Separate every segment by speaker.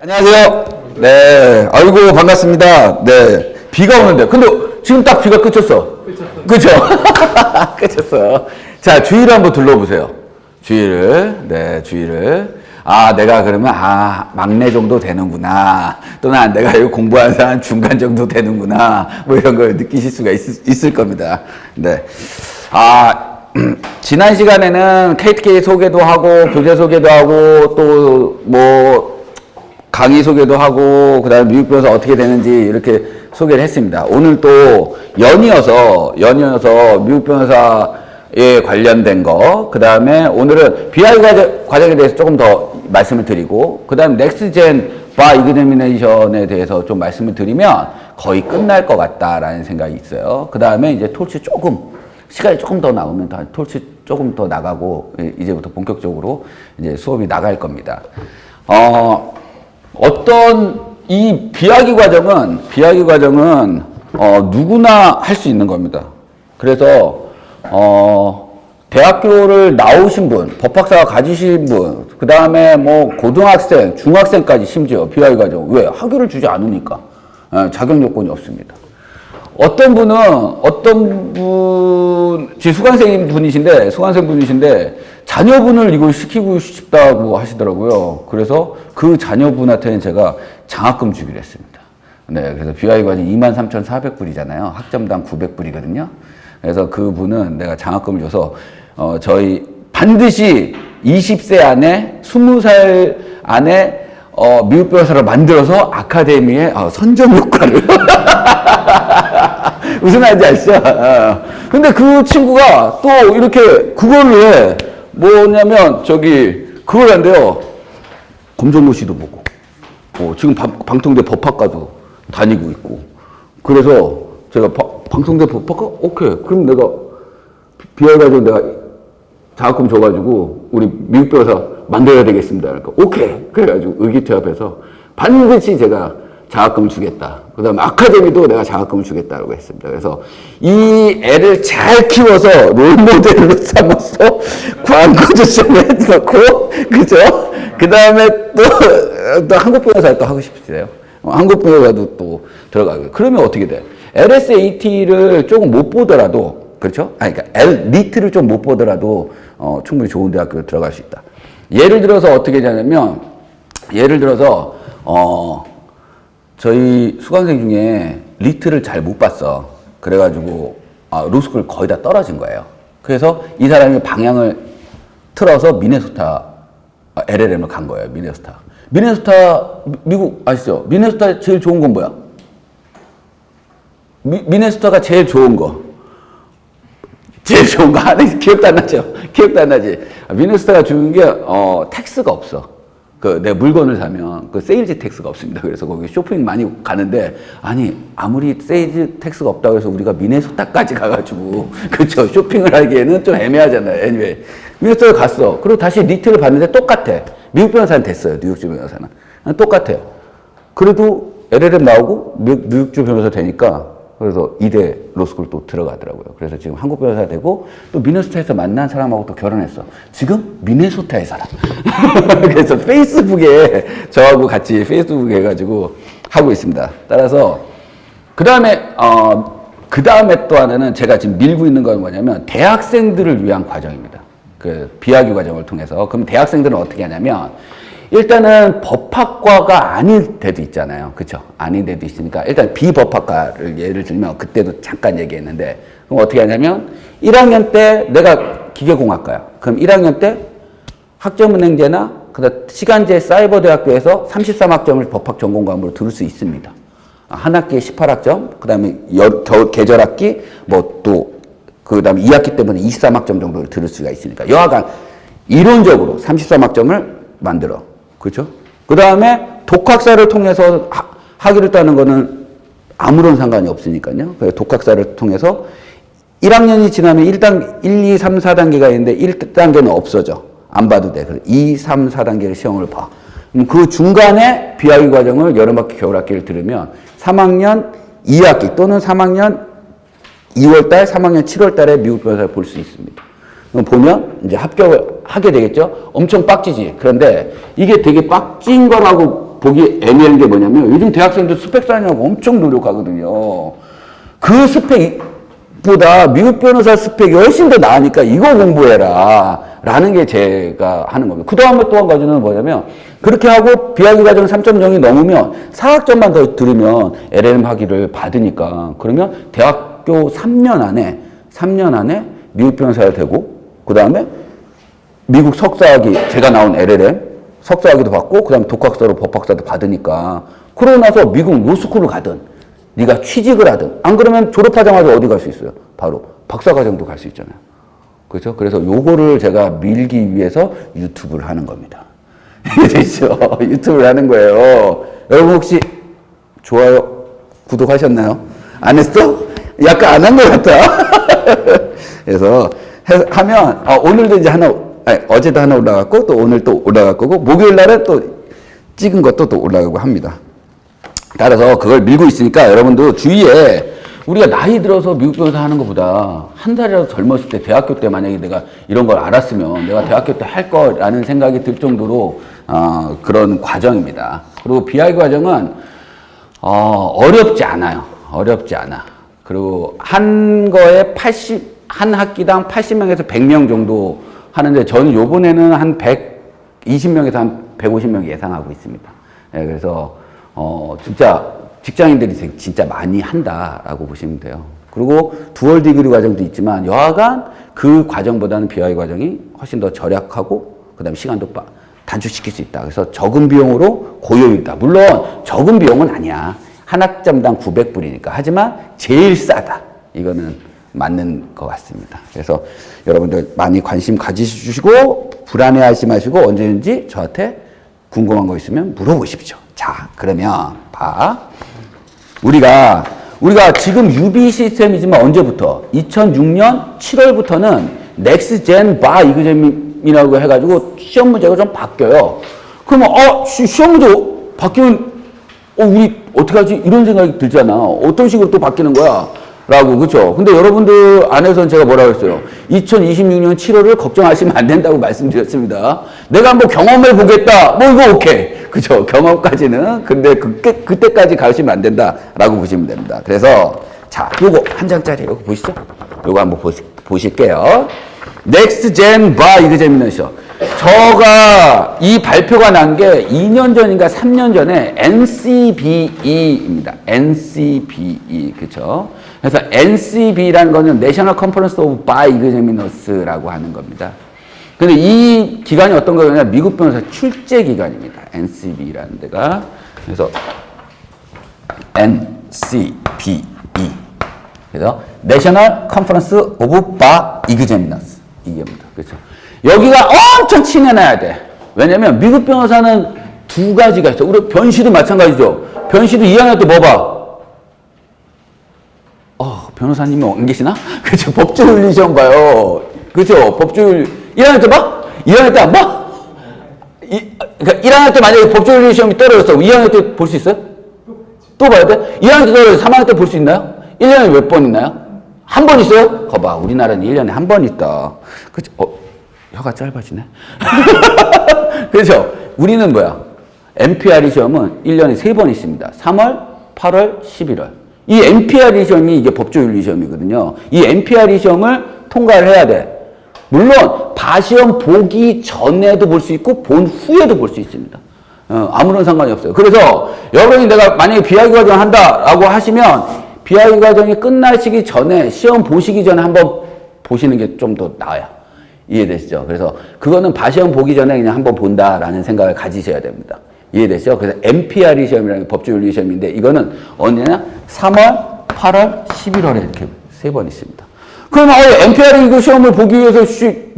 Speaker 1: 안녕하세요. 네, 아이고 반갑습니다. 네, 비가 오는데, 근데 지금 딱 비가 그쳤어. 그쵸? 그쳤어. 자, 주위를 한번 둘러보세요. 주위를, 네, 주위를. 아, 내가 그러면 막내 정도 되는구나. 또는 내가 여기 공부하는 사람 중간 정도 되는구나. 뭐 이런 걸 느끼실 수가 있을 겁니다. 네, 지난 시간에는 KTK 소개도 하고 교재 소개도 하고 또 뭐 강의 소개도 하고 그다음에 미국 변호사 어떻게 되는지 이렇게 소개를 했습니다. 오늘 또 연이어서 미국 변호사에 관련된 거, 그다음에 오늘은 BI 과정에 대해서 조금 더 말씀을 드리고, 그다음에 넥스트젠 바 이그제미네이션에 대해서 좀 말씀을 드리면 거의 끝날 것 같다라는 생각이 있어요. 그다음에 이제 톨치 시간이 조금 더 나오면 톨치 조금 더 나가고 이제부터 본격적으로 이제 수업이 나갈 겁니다. 이 비하기 과정은 누구나 할 수 있는 겁니다. 그래서 대학교를 나오신 분, 법학사가 가지신 분, 그 다음에 뭐 고등학생, 중학생까지 심지어 비하기 과정, 왜? 학위를 주지 않으니까 자격 요건이 없습니다. 어떤 분, 제 수강생 분이신데 자녀분을 이걸 시키고 싶다고 하시더라고요. 그래서 그 자녀분한테는 제가 장학금 주기로 했습니다. 네, 그래서 BI 과정 23,400불이잖아요. 학점당 900불이거든요. 그래서 그분은 내가 장학금을 줘서, 저희 반드시 20세 안에, 20살 안에, 미국 변호사를 만들어서 아카데미에 선정 효과를. 무슨 말인지 아시죠? 근데 그 친구가 또 이렇게 그걸로 해. 뭐냐면, 그걸 한대요. 검정고시도 보고. 지금 방통대 법학과도 다니고 있고. 그래서 제가 방통대 법학과? 오케이. 그럼 내가 비해가지고 내가 장학금 줘가지고 우리 미국 변호사 만들어야 되겠습니다. 그러니까 오케이. 그래가지고 의기투합해서 반드시 제가 장학금을 주겠다. 그 다음에 아카데미도 내가 장학금을 주겠다고 했습니다. 그래서 이 애를 잘 키워서 롤모델로 삼아서 광고도 좀 해놓고, 그죠? 그 다음에 또 한국 변호사 또 하고 싶으세요? 한국 변호사도 또 들어가고. 그러면 어떻게 돼? LSAT를 조금 못 보더라도, 그렇죠? 그러니까 리트를 좀 못 보더라도 충분히 좋은 대학교로 들어갈 수 있다. 예를 들어서 어떻게 되냐면, 저희 수강생 중에 리트를 잘 못 봤어. 그래가지고 로스쿨 거의 다 떨어진 거예요. 그래서 이 사람이 방향을 틀어서 미네소타 LLM을 간 거예요. 미네소타 미국 아시죠? 미네소타 제일 좋은 건 뭐야? 미네소타가 제일 좋은 거 아니, 기억도 안 나지. 미네소타가 좋은 게 텍스가 없어. 내 물건을 사면 세일즈 텍스가 없습니다. 그래서 거기 쇼핑 많이 가는데, 아무리 세일즈 텍스가 없다고 해서 우리가 미네소타까지 가가지고, 그쵸, 쇼핑을 하기에는 좀 애매하잖아요. anyway. 미네소타에 갔어. 그리고 다시 리트를 봤는데 똑같아. 미국 변호사는 됐어요. 뉴욕주 변호사는. 똑같아요. 그래도 LLM 나오고 뉴욕주 변호사 되니까, 그래서 이대 로스쿨 또 들어가더라고요. 그래서 지금 한국 변호사 되고, 또 미네소타에서 만난 사람하고 또 결혼했어. 지금 미네소타에 살아. 그래서 페이스북에, 저하고 같이 페이스북에 해가지고 하고 있습니다. 따라서, 그 다음에 또 하나는 제가 지금 밀고 있는 건 뭐냐면, 대학생들을 위한 과정입니다. 비하기 과정을 통해서. 그럼 대학생들은 어떻게 하냐면, 일단은 법학과가 아닌 데도 있잖아요. 그쵸? 아닌 데도 있으니까 일단 비법학과를 예를 들면 그때도 잠깐 얘기했는데, 그럼 어떻게 하냐면 1학년 때 내가 기계공학과야. 그럼 1학년 때 학점은행제나 그다음 시간제 사이버대학교에서 33학점을 법학 전공 과목으로 들을 수 있습니다. 한 학기에 18학점, 그다음에 계절학기 그다음에 2학기 때문에 23학점 정도를 들을 수가 있으니까 여하간 이론적으로 33학점을 만들어. 그렇죠? 그 다음에 독학사를 통해서 학위를 따는 거는 아무런 상관이 없으니까요. 그래서 독학사를 통해서 1학년이 지나면 1, 2, 3, 4단계가 있는데 1단계는 없어져. 안 봐도 돼. 그래서 2, 3, 4단계를 시험을 봐. 그 중간에 비하기 과정을 여름학기, 겨울학기를 들으면 3학년 2학기 또는 3학년 2월달, 3학년 7월달에 미국 변호사를 볼 수 있습니다. 보면 이제 합격을 하게 되겠죠. 엄청 빡지지. 그런데 이게 되게 빡진 거라고 보기 애매한 게 뭐냐면 요즘 대학생들 스펙 쌓느라고 엄청 노력하거든요. 그 스펙보다 미국 변호사 스펙이 훨씬 더 나으니까 이거 공부해라 라는 게 제가 하는 겁니다. 그 다음에 또 한 가지는 뭐냐면 그렇게 하고 비학위 과정 3.0이 넘으면 4학점만 더 들으면 LLM 학위를 받으니까 그러면 대학교 3년 안에 미국 변호사가 되고 그 다음에 미국 석사학위 제가 나온 LLM 석사학위도 받고 그 다음에 독학사로 법학사도 받으니까 그러고 나서 미국 로스쿨을 가든 네가 취직을 하든 안 그러면 졸업하자마자 어디 갈 수 있어요? 바로 박사과정도 갈 수 있잖아요. 그렇죠? 그래서 요거를 제가 밀기 위해서 유튜브를 하는 겁니다. 이해되시죠? 유튜브를 하는 거예요. 여러분 혹시 좋아요, 구독하셨나요? 안 했어? 약간 안 한 것 같다. 그래서 하면 오늘도 이제 어제도 하나 올라갔고 또 오늘 또 올라갈 거고 목요일 날에 또 찍은 것도 또 올라가고 합니다. 따라서 그걸 밀고 있으니까 여러분도 주위에 우리가 나이 들어서 미국 변호사 하는 것보다 한 살이라도 젊었을 때 대학교 때 만약에 내가 이런 걸 알았으면 내가 대학교 때 할 거라는 생각이 들 정도로 그런 과정입니다. 그리고 BI 과정은 어렵지 않아요. 어렵지 않아. 그리고 한 학기당 80명에서 100명 정도 하는데 저는 요번에는 한 120명에서 한 150명 예상하고 있습니다. 네, 그래서 진짜 직장인들이 진짜 많이 한다라고 보시면 돼요. 그리고 두얼 디그리 과정도 있지만 여하간 그 과정보다는 BI 과정이 훨씬 더 절약하고 그다음에 시간도 단축시킬 수 있다. 그래서 적은 비용으로 고효율이다. 물론 적은 비용은 아니야. 한 학점당 900불이니까. 하지만 제일 싸다. 이거는 맞는 것 같습니다. 그래서 여러분들 많이 관심 가지시고 불안해하지 마시고 언제든지 저한테 궁금한 거 있으면 물어보십시오. 자, 그러면 우리가 지금 UB 시스템이지만 언제부터? 2006년 7월부터는 넥스트 바 이그잼이라고 해가지고 시험 문제가 좀 바뀌어요. 그러면 시험 문제 바뀌면 우리 어떡하지? 이런 생각이 들잖아. 어떤 식으로 또 바뀌는 거야? 라고, 그쵸? 근데 여러분들 안에서는 제가 뭐라고 했어요? 2026년 7월을 걱정하시면 안 된다고 말씀드렸습니다. 내가 한번 경험해 보겠다. 이거 오케이. 그쵸? 경험까지는. 근데 그때까지 가시면 안 된다라고 보시면 됩니다. 그래서, 자, 요거 한 장짜리, 요거 보시죠? 요거 한번 보실게요. 넥스트 젠 바, 이거 재밌는 저가 이 발표가 난 게 2년 전인가 3년 전에 NCBE입니다. NCBE. 그쵸? 그래서 NCB라는 거는 National Conference of Bar Examiners라고 하는 겁니다. 근데 이 기관이 어떤 거냐면 미국 변호사 출제 기관입니다. NCB라는 데가. 그래서 NCBE. 그래서 National Conference of Bar Examiners. 이게입니다. 그렇죠? 여기가 엄청 친해놔야 돼. 왜냐면 미국 변호사는 두 가지가 있어. 우리 변시도 마찬가지죠. 변시도 2학년 때 뭐 봐? 변호사님이 안 계시나? 그렇죠. 법조윤리 시험 봐요. 그렇죠. 법조윤리 1학년 때 봐? 2학년 때 안 봐? 그러니까 1학년 때 만약에 법조윤리 시험이 떨어졌어. 2학년 때 볼 수 있어요? 또 봐야 돼? 2학년 때 떨어져서 3학년 때 볼 수 있나요? 1년에 몇 번 있나요? 한 번 있어요? 거봐. 우리나라는 1년에 한 번 있다. 그렇죠. 혀가 짧아지네. 그렇죠. 우리는 뭐야? MPRE 시험은 1년에 3번 있습니다. 3월, 8월, 11월. 이 MPRE 시험이 이게 법조윤리 시험이거든요. 이 MPRE 시험을 통과를 해야 돼. 물론 바시험 보기 전에도 볼 수 있고 본 후에도 볼 수 있습니다. 아무런 상관이 없어요. 그래서 여러분이 내가 만약에 비학위 과정 한다라고 하시면 비학위 과정이 끝나시기 전에 시험 보시기 전에 한번 보시는 게 좀 더 나아요. 이해되시죠? 그래서 그거는 바시험 보기 전에 그냥 한번 본다라는 생각을 가지셔야 됩니다. 이해되시죠? 그래서 MPRE 시험이라는 게 법조윤리 시험인데 이거는 언제냐? 3월, 8월, 11월에 이렇게 3번 있습니다. 그러면 MPRE 이거 시험을 보기 위해서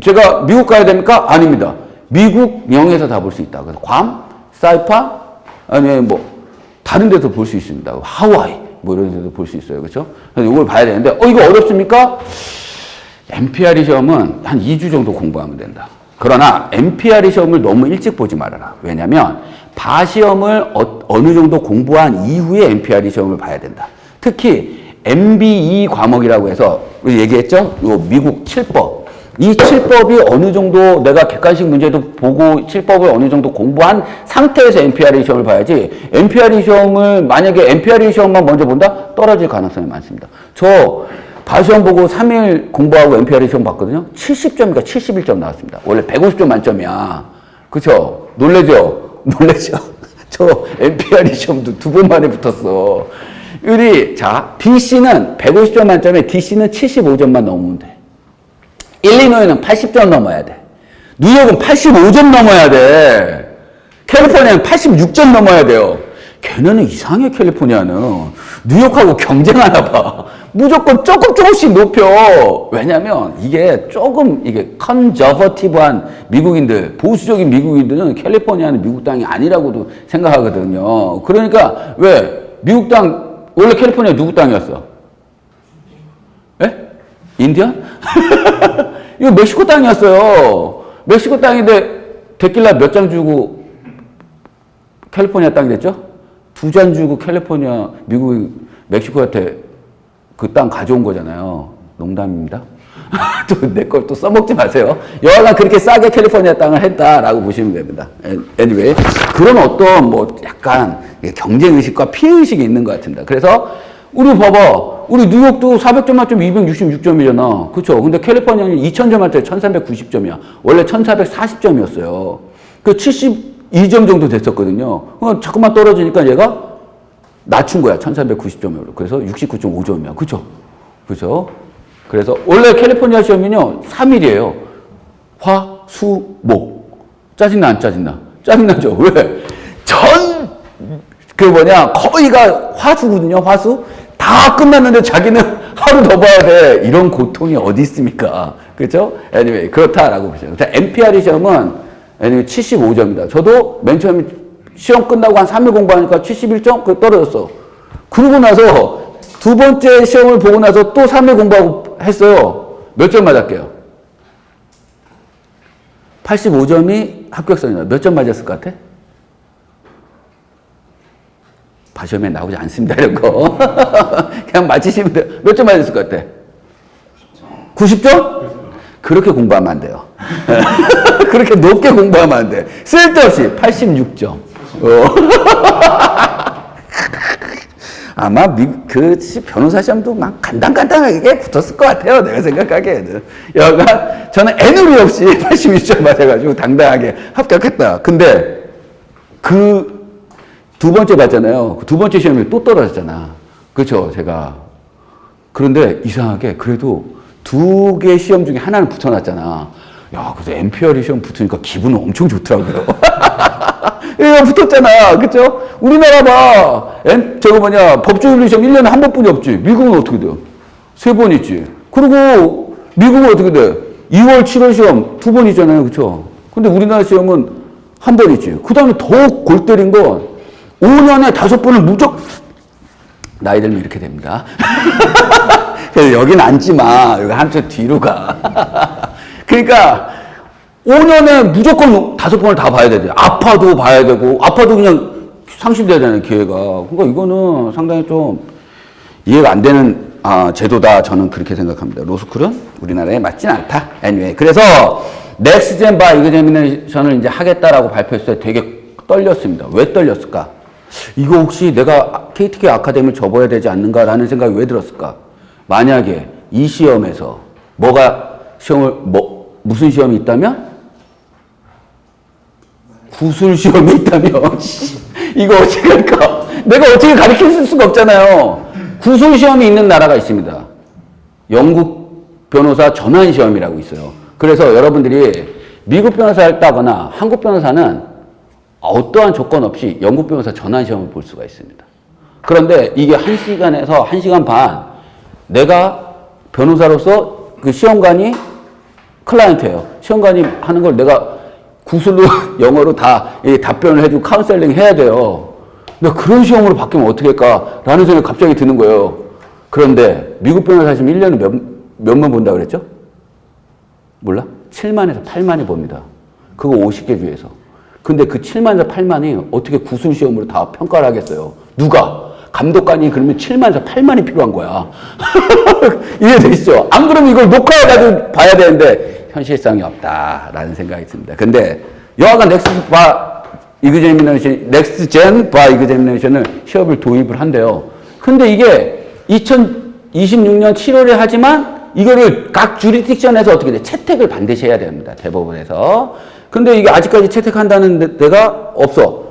Speaker 1: 제가 미국 가야 됩니까? 아닙니다. 미국 명에서 다 볼 수 있다. 그래서 괌, 사이판, 아니면 다른 데서 볼 수 있습니다. 하와이, 이런 데서 볼 수 있어요. 그렇죠? 그래서 이걸 봐야 되는데, 이거 어렵습니까? MPRE 시험은 한 2주 정도 공부하면 된다. 그러나 MPRE 시험을 너무 일찍 보지 말아라. 왜냐면 바시험을 어느 정도 공부한 이후에 MPRE 시험을 봐야 된다. 특히 MBE 과목이라고 해서 우리 얘기했죠? 요 미국 7법. 이 7법이 어느 정도 내가 객관식 문제도 보고 7법을 어느 정도 공부한 상태에서 MPRE 시험을 봐야지 MPRE 시험을 만약에 MPRE 시험만 먼저 본다? 떨어질 가능성이 많습니다. 저 바시험 보고 3일 공부하고 MPRE 시험 봤거든요. 70점인가 71점 나왔습니다. 원래 150점 만점이야. 그쵸? 놀래죠? 놀래죠? 저 MPRE 시험도 2번 만에 붙었어. 자, BC는 150점 만점에 DC는 75점만 넘으면 돼. 일리노이는 80점 넘어야 돼. 뉴욕은 85점 넘어야 돼. 캘리포니아는 86점 넘어야 돼요. 걔네는 이상해, 캘리포니아는. 뉴욕하고 경쟁하나 봐. 무조건 조금씩 높여. 왜냐면 이게 컨저버티브한 미국인들, 보수적인 미국인들은 캘리포니아는 미국 땅이 아니라고도 생각하거든요. 그러니까 미국 땅, 원래 캘리포니아 누구 땅이었어? 예? 인디언? 이거 멕시코 땅이었어요. 멕시코 땅인데 데킬라 몇 잔 주고 캘리포니아 땅이 됐죠? 2잔 주고 캘리포니아, 미국이 멕시코한테 그 땅 가져온 거잖아요. 농담입니다. 또 내 걸 또 써먹지 마세요. 여하간 그렇게 싸게 캘리포니아 땅을 했다라고 보시면 됩니다. anyway, 그런 어떤 약간 경쟁의식과 피해의식이 있는 것 같습니다. 그래서 우리 봐봐. 우리 뉴욕도 400점 만점 266점이잖아. 그쵸? 근데 캘리포니아는 2000점 만점에 1490점이야. 원래 1440점이었어요. 그 72점 정도 됐었거든요. 자꾸만 떨어지니까 얘가 낮춘 거야. 1390점으로. 그래서 69.5점이야. 그쵸? 그죠? 그래서 원래 캘리포니아 시험은요, 3일이에요. 화, 수, 목. 짜증나, 안 짜증나? 짜증나죠? 왜? 거의가 화수거든요, 화수? 다 끝났는데 자기는 하루 더 봐야 돼. 이런 고통이 어디 있습니까? 그죠? anyway, 그렇다라고 보시죠. MPRE 시험은 anyway 75점입니다. 저도 맨 처음에 시험 끝나고 한 3일 공부하니까 71점? 그 떨어졌어. 그러고 나서 두 번째 시험을 보고 나서 또 3일 공부하고 했어요. 몇 점 맞았게요? 85점이 합격선이다. 몇 점 맞았을 것 같아? 바시험에 나오지 않습니다, 이런 거. 그냥 맞히시면 돼요. 몇 점 맞았을 것 같아? 90점? 그렇게 공부하면 안 돼요. 그렇게 높게 공부하면 안 돼. 쓸데없이 86점. 아마 변호사 시험도 막 간단하게 붙었을 것 같아요. 내가 생각하기에는. 여간 저는 애누리 없이 86점 맞아가지고 당당하게 합격했다. 근데 두 번째 봤잖아요. 두 번째 시험에 또 떨어졌잖아. 그렇죠, 제가. 그런데 이상하게 그래도 2개 시험 중에 하나는 붙어놨잖아. 야, 그래서 MPRE 시험 붙으니까 기분은 엄청 좋더라고요. 이거 붙었잖아. 그쵸? 우리나라 봐. 법조윤리 시험 1년에 한 번뿐이 없지. 미국은 어떻게 돼요? 3번 있지. 그리고 미국은 어떻게 돼? 2월, 7월 시험 2번 있잖아요. 그쵸? 근데 우리나라 시험은 한 번 있지. 그 다음에 더 골 때린 건 5년에 5번을 무조건, 나이 들면 이렇게 됩니다. 그래서 여긴 앉지 마. 여기 한쪽 뒤로 가. 그러니까 5년에 무조건 5번을 다 봐야 돼. 아파도 봐야 되고, 아파도 그냥 상실돼야 되는 기회가. 그러니까 이거는 상당히 좀 이해가 안 되는 제도다. 저는 그렇게 생각합니다. 로스쿨은 우리나라에 맞진 않다. anyway. 그래서 넥스트젠 바 이그제미네이션을 이제 하겠다라고 발표했을 때 되게 떨렸습니다. 왜 떨렸을까? 이거 혹시 내가 KTK 아카데미를 접어야 되지 않는가라는 생각이 왜 들었을까? 만약에 이 시험에서 무슨 시험이 있다면? 구술 시험이 있다면? 이거 어떻게 할까? 내가 어떻게 가르칠 수가 없잖아요. 구술 시험이 있는 나라가 있습니다. 영국 변호사 전환 시험이라고 있어요. 그래서 여러분들이 미국 변호사를 따거나 한국 변호사는 어떠한 조건 없이 영국 변호사 전환 시험을 볼 수가 있습니다. 그런데 이게 1시간에서 1시간 반 내가 변호사로서 그 시험관이 클라이언트예요. 시험관이 하는 걸 내가 구술로 영어로 다 답변을 해주고 카운셀링 해야 돼요. 근데 그런 시험으로 바뀌면 어떻게 할까라는 생각이 갑자기 드는 거예요. 그런데 미국 변호사 시험 1년에 몇 번 본다고 그랬죠? 몰라? 7만에서 8만이 봅니다. 그거 50개 주에서. 근데 그 7만에서 8만이 어떻게 구술 시험으로 다 평가를 하겠어요? 누가? 감독관이 그러면 7만에서 8만이 필요한 거야. 이해되시죠? 안 그러면 이걸 녹화해가지고 봐야 되는데 현실성이 없다라는 생각이 듭니다. 근데 여하간 넥스트 젠 바 이그제미네이션을 시험을 도입을 한대요. 근데 이게 2026년 7월에 하지만 이거를 각 주리딕션에서 어떻게 돼? 채택을 반드시 해야 됩니다. 대법원에서. 근데 이게 아직까지 채택한다는 데가 없어.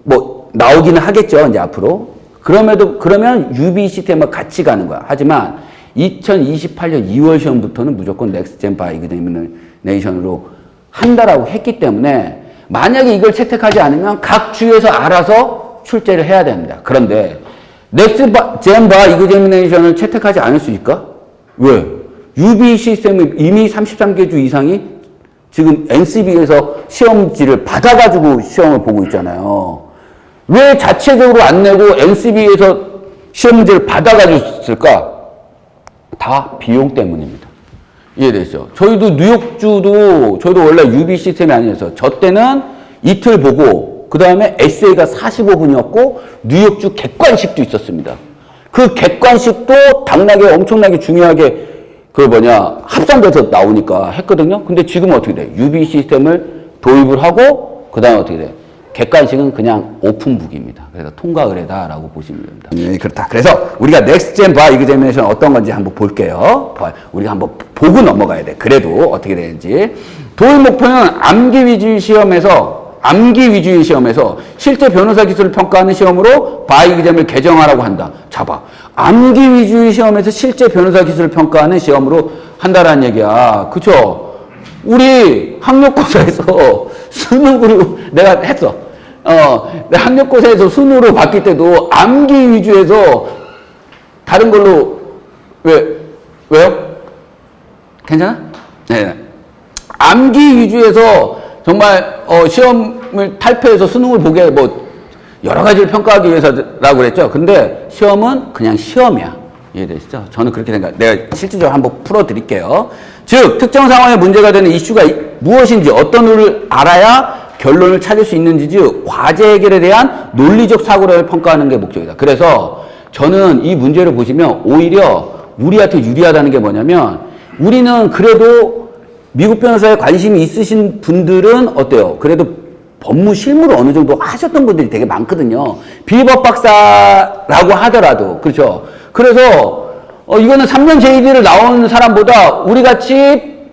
Speaker 1: 뭐 나오기는 하겠죠. 이제 앞으로. 그러면 UB 시스템과 같이 가는 거야. 하지만 2028년 2월 시험부터는 무조건 넥스트젠 바 이그제미네이션으로 한다라고 했기 때문에 만약에 이걸 채택하지 않으면 각 주에서 알아서 출제를 해야 됩니다. 그런데 넥스트젠 바 이그제미네이션을 채택하지 않을 수 있을까? 왜? UB 시스템은 이미 33개 주 이상이 지금 NCB에서 시험지를 받아가지고 시험을 보고 있잖아요. 왜 자체적으로 안 내고 NCB에서 시험 문제를 받아가지고 쓸까? 다 비용 때문입니다. 이해되시죠? 저희도 저희도 원래 UB 시스템이 아니어서 저 때는 이틀 보고 그 다음에 에세이가 45분이었고 뉴욕주 객관식도 있었습니다. 그 객관식도 당락에 엄청나게 중요하게 합산돼서 나오니까 했거든요. 근데 지금은 어떻게 돼? UB 시스템을 도입을 하고 그 다음에 어떻게 돼? 객관식은 그냥 오픈북입니다. 그래서 통과 의뢰다라고 보시면 됩니다. 네, 그렇다. 그래서 우리가 넥스트젠 바 이그제미네이션 어떤 건지 한번 볼게요. 우리가 한번 보고 넘어가야 돼. 그래도 어떻게 되는지. 도입 목표는 암기 위주의 시험에서 실제 변호사 기술을 평가하는 시험으로 바 이그제미를 개정하라고 한다. 잡아. 암기 위주의 시험에서 실제 변호사 기술을 평가하는 시험으로 한다라는 얘기야. 그쵸? 우리 학력고사에서 수능으로 내가 했어. 내가 학력고사에서 수능으로 봤기 때도 암기 위주에서 다른 걸로 왜요? 괜찮아? 네. 암기 위주에서 정말 시험을 탈피해서 수능을 보게 여러 가지를 평가하기 위해서라고 그랬죠. 근데 시험은 그냥 시험이야. 이해되시죠? 저는 그렇게 생각해요. 내가 실질적으로 한번 풀어드릴게요. 즉, 특정 상황에 문제가 되는 이슈가 무엇인지 어떤 룰을 알아야 결론을 찾을 수 있는지, 즉 과제 해결에 대한 논리적 사고를 평가하는 게 목적이다. 그래서 저는 이 문제를 보시면 오히려 우리한테 유리하다는 게 뭐냐면 우리는 그래도 미국 변호사에 관심이 있으신 분들은 어때요? 그래도 법무 실무를 어느 정도 하셨던 분들이 되게 많거든요. 비법 박사라고 하더라도. 그렇죠? 그래서 이거는 3년 JD를 나오는 사람보다 우리같이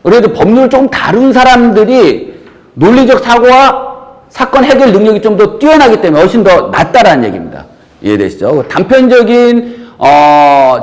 Speaker 1: 그래도 법률을 좀 다룬 사람들이 논리적 사고와 사건 해결 능력이 좀 더 뛰어나기 때문에 훨씬 더 낫다라는 얘기입니다. 이해되시죠? 단편적인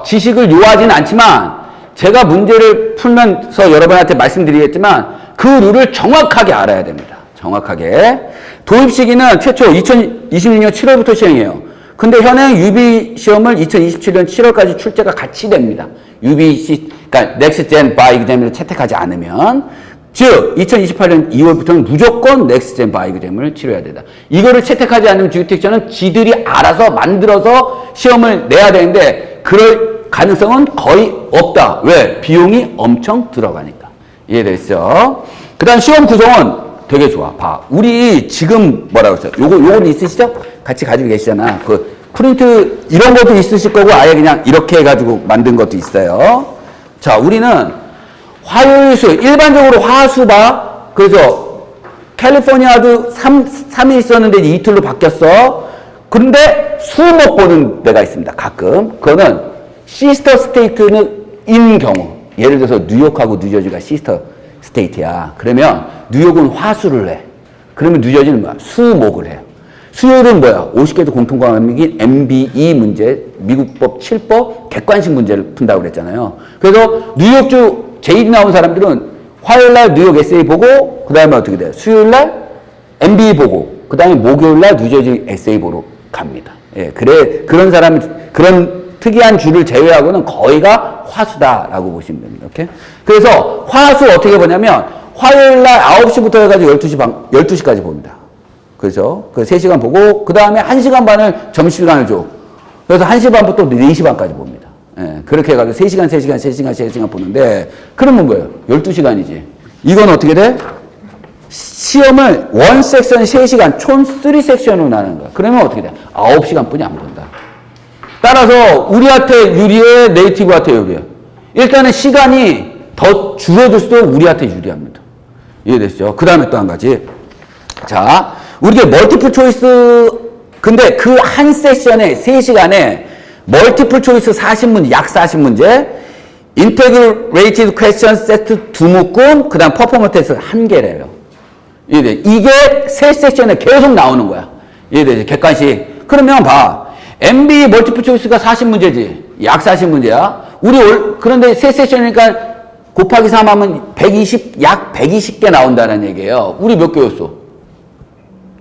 Speaker 1: 지식을 요하지는 않지만 제가 문제를 풀면서 여러분한테 말씀드리겠지만 그 룰을 정확하게 알아야 됩니다. 정확하게. 도입 시기는 최초 2026년 7월부터 시행이에요. 근데 현행 UB 시험을 2027년 7월까지 출제가 같이 됩니다. 그러니까 넥스트젠 바 이그제미를 채택하지 않으면. 즉 2028년 2월부터는 무조건 넥스트젠 바 이그제미를 치러야 된다. 이거를 채택하지 않으면 주리딕션은 지들이 알아서 만들어서 시험을 내야 되는데 그럴 가능성은 거의 없다. 왜? 비용이 엄청 들어가니까. 이해되시죠? 그 다음 시험 구성은 되게 좋아. 봐. 우리 지금 뭐라고 했어요? 요건 있으시죠? 같이 가지고 계시잖아. 그 프린트 이런 것도 있으실 거고 아예 그냥 이렇게 해가지고 만든 것도 있어요. 자, 우리는 화요일수 일반적으로 화수봐. 그래서 캘리포니아도 3일 있었는데 이틀로 바뀌었어. 근데 수목 보는 데가 있습니다. 가끔. 그거는 시스터 스테이트는 인 경우. 예를 들어서 뉴욕하고 뉴저지가 시스터 스테이트야. 그러면 뉴욕은 화수를 해. 그러면 뉴저지는 뭐야? 수목을 해요. 수요일은 뭐야? 50개도 공통과목인 MBE 문제, 미국법 7법 객관식 문제를 푼다고 그랬잖아요. 그래서 뉴욕주 JD 나온 사람들은 화요일날 뉴욕 에세이 보고 그 다음에 어떻게 돼요? 수요일날 MBE 보고 그 다음에 목요일날 뉴저지 에세이 보러 갑니다. 예, 그런 사람이 그런 특이한 주를 제외하고는 거의가 화수다라고 보시면 됩니다. 오케이? 그래서 화수 어떻게 보냐면 화요일날 9시부터 해가지고 12시까지 봅니다. 그렇죠? 그 3시간 보고 그 다음에 1시간 반을 점심시간을 줘. 그래서 1시 반부터 4시 반까지 봅니다. 예, 그렇게 해가지고 3시간 보는데 그러면 뭐예요? 12시간이지. 이건 어떻게 돼? 시험을 원 섹션 3시간, 총 3섹션으로 나누는 거야. 그러면 어떻게 돼? 9시간 뿐이 안 본다. 따라서 우리한테 유리해, 네이티브한테 유리해. 일단은 시간이 더 줄어들수록 우리한테 유리합니다. 이해되시죠? 그 다음에 또 한 가지. 자, 우리가 멀티플 초이스, 근데 그 한 세션에, 3시간에 멀티플 초이스 40문제, 약 40문제, 인테그레이티드 퀘스천 세트 2묶음, 그 다음 퍼포먼스 테스트 1개래요. 이해돼? 이게 3세션에 계속 나오는 거야. 이해되지? 객관식. 그러면 봐. MB 멀티플 초이스가 40문제지. 약 40문제야. 그런데 3세션이니까 곱하기 3 하면 약 120개 나온다는 얘기예요. 우리 몇 개였어?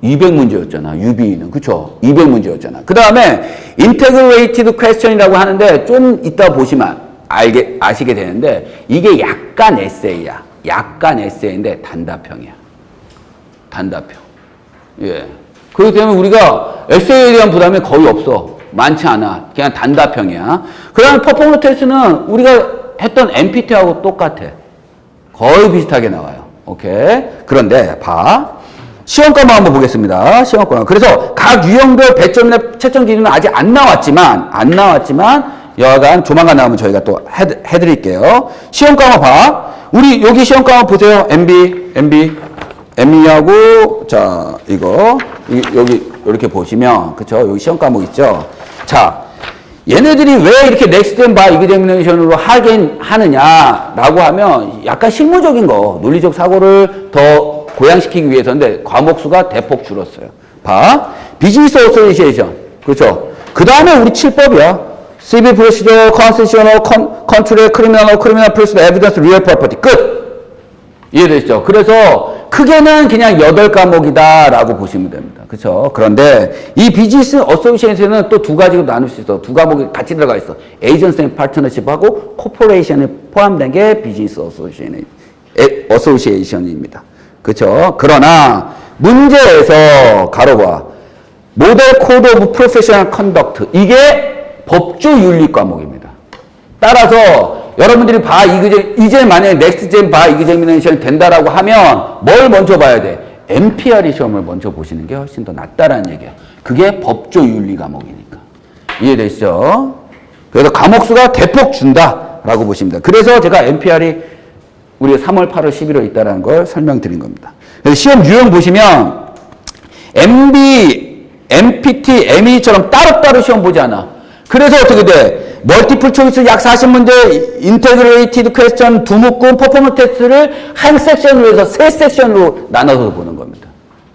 Speaker 1: 200문제였잖아. UB는. 그쵸? 200문제였잖아. 그 다음에 인테그레이티드 퀘스천이라고 하는데 좀 이따 보시면 아시게 되는데 이게 약간 에세이야. 약간 에세이인데 단답형이야. 단답형. 예. 그렇기 때문에 우리가 에세이에 대한 부담이 거의 없어. 많지 않아. 그냥 단답형이야. 그 다음에 퍼포먼스 테스트는 우리가 했던 MPT하고 똑같아. 거의 비슷하게 나와요. 오케이. 그런데 봐. 시험과목 한번 보겠습니다. 시험과목. 그래서 각 유형별 배점이나 채점 기준은 아직 안 나왔지만 여하간 조만간 나오면 저희가 또 해드릴게요. 시험과목 봐. 우리 여기 시험과목 보세요. MB하고 자 이거 여기 이렇게 보시면 그쵸? 여기 시험과목 있죠. 자 얘네들이 왜 이렇게 넥스트앤 바 이그제미네이션으로 하긴 하느냐라고 하면 약간 실무적인 거, 논리적 사고를 더 고양시키기 위해서인데 과목 수가 대폭 줄었어요. 봐. 비즈니스 어소시에이션. 그렇죠? 그 다음에 우리 7법이야. 시빌 프로시저, 컨스티튜셔널, 컨트롤, 크리미널 프로시저, 에비던스, 리얼 프로퍼티. 끝! 이해되시죠? 그래서 크게는 그냥 8과목이다라고 보시면 됩니다. 그렇죠? 그런데 이 비즈니스 어소시에이션은 또 2가지로 나눌 수 있어. 2과목이 같이 들어가 있어. 에이전시 앤 파트너십하고 코퍼레이션이 포함된 게 비즈니스 어소시에이션입니다. 그렇죠? 그러나 문제에서 가로봐. 모델 코드 오브 프로페셔널 컨덕트. 이게 법조 윤리 과목입니다. 따라서 여러분들이 이제 만약에 넥스트젠 이그제미네이션이 된다라고 하면 뭘 먼저 봐야 돼? MPRE 시험을 먼저 보시는 게 훨씬 더 낫다라는 얘기야. 그게 법조 윤리 과목이니까. 이해되시죠? 그래서 과목 수가 대폭 준다라고 보시면 됩니다. 그래서 제가 MPRE 우리가 3월, 8월, 11월 있다라는 걸 설명드린 겁니다. 그래서 시험 유형 보시면 MB, MPT, ME처럼 따로따로 시험 보지 않아. 그래서 어떻게 돼? 멀티플 초이스 약 40문제, 인테그레이티드 퀘스천 2묶음, 퍼포먼스 테스트를 한 섹션으로 해서 3섹션으로 나눠서 보는 겁니다.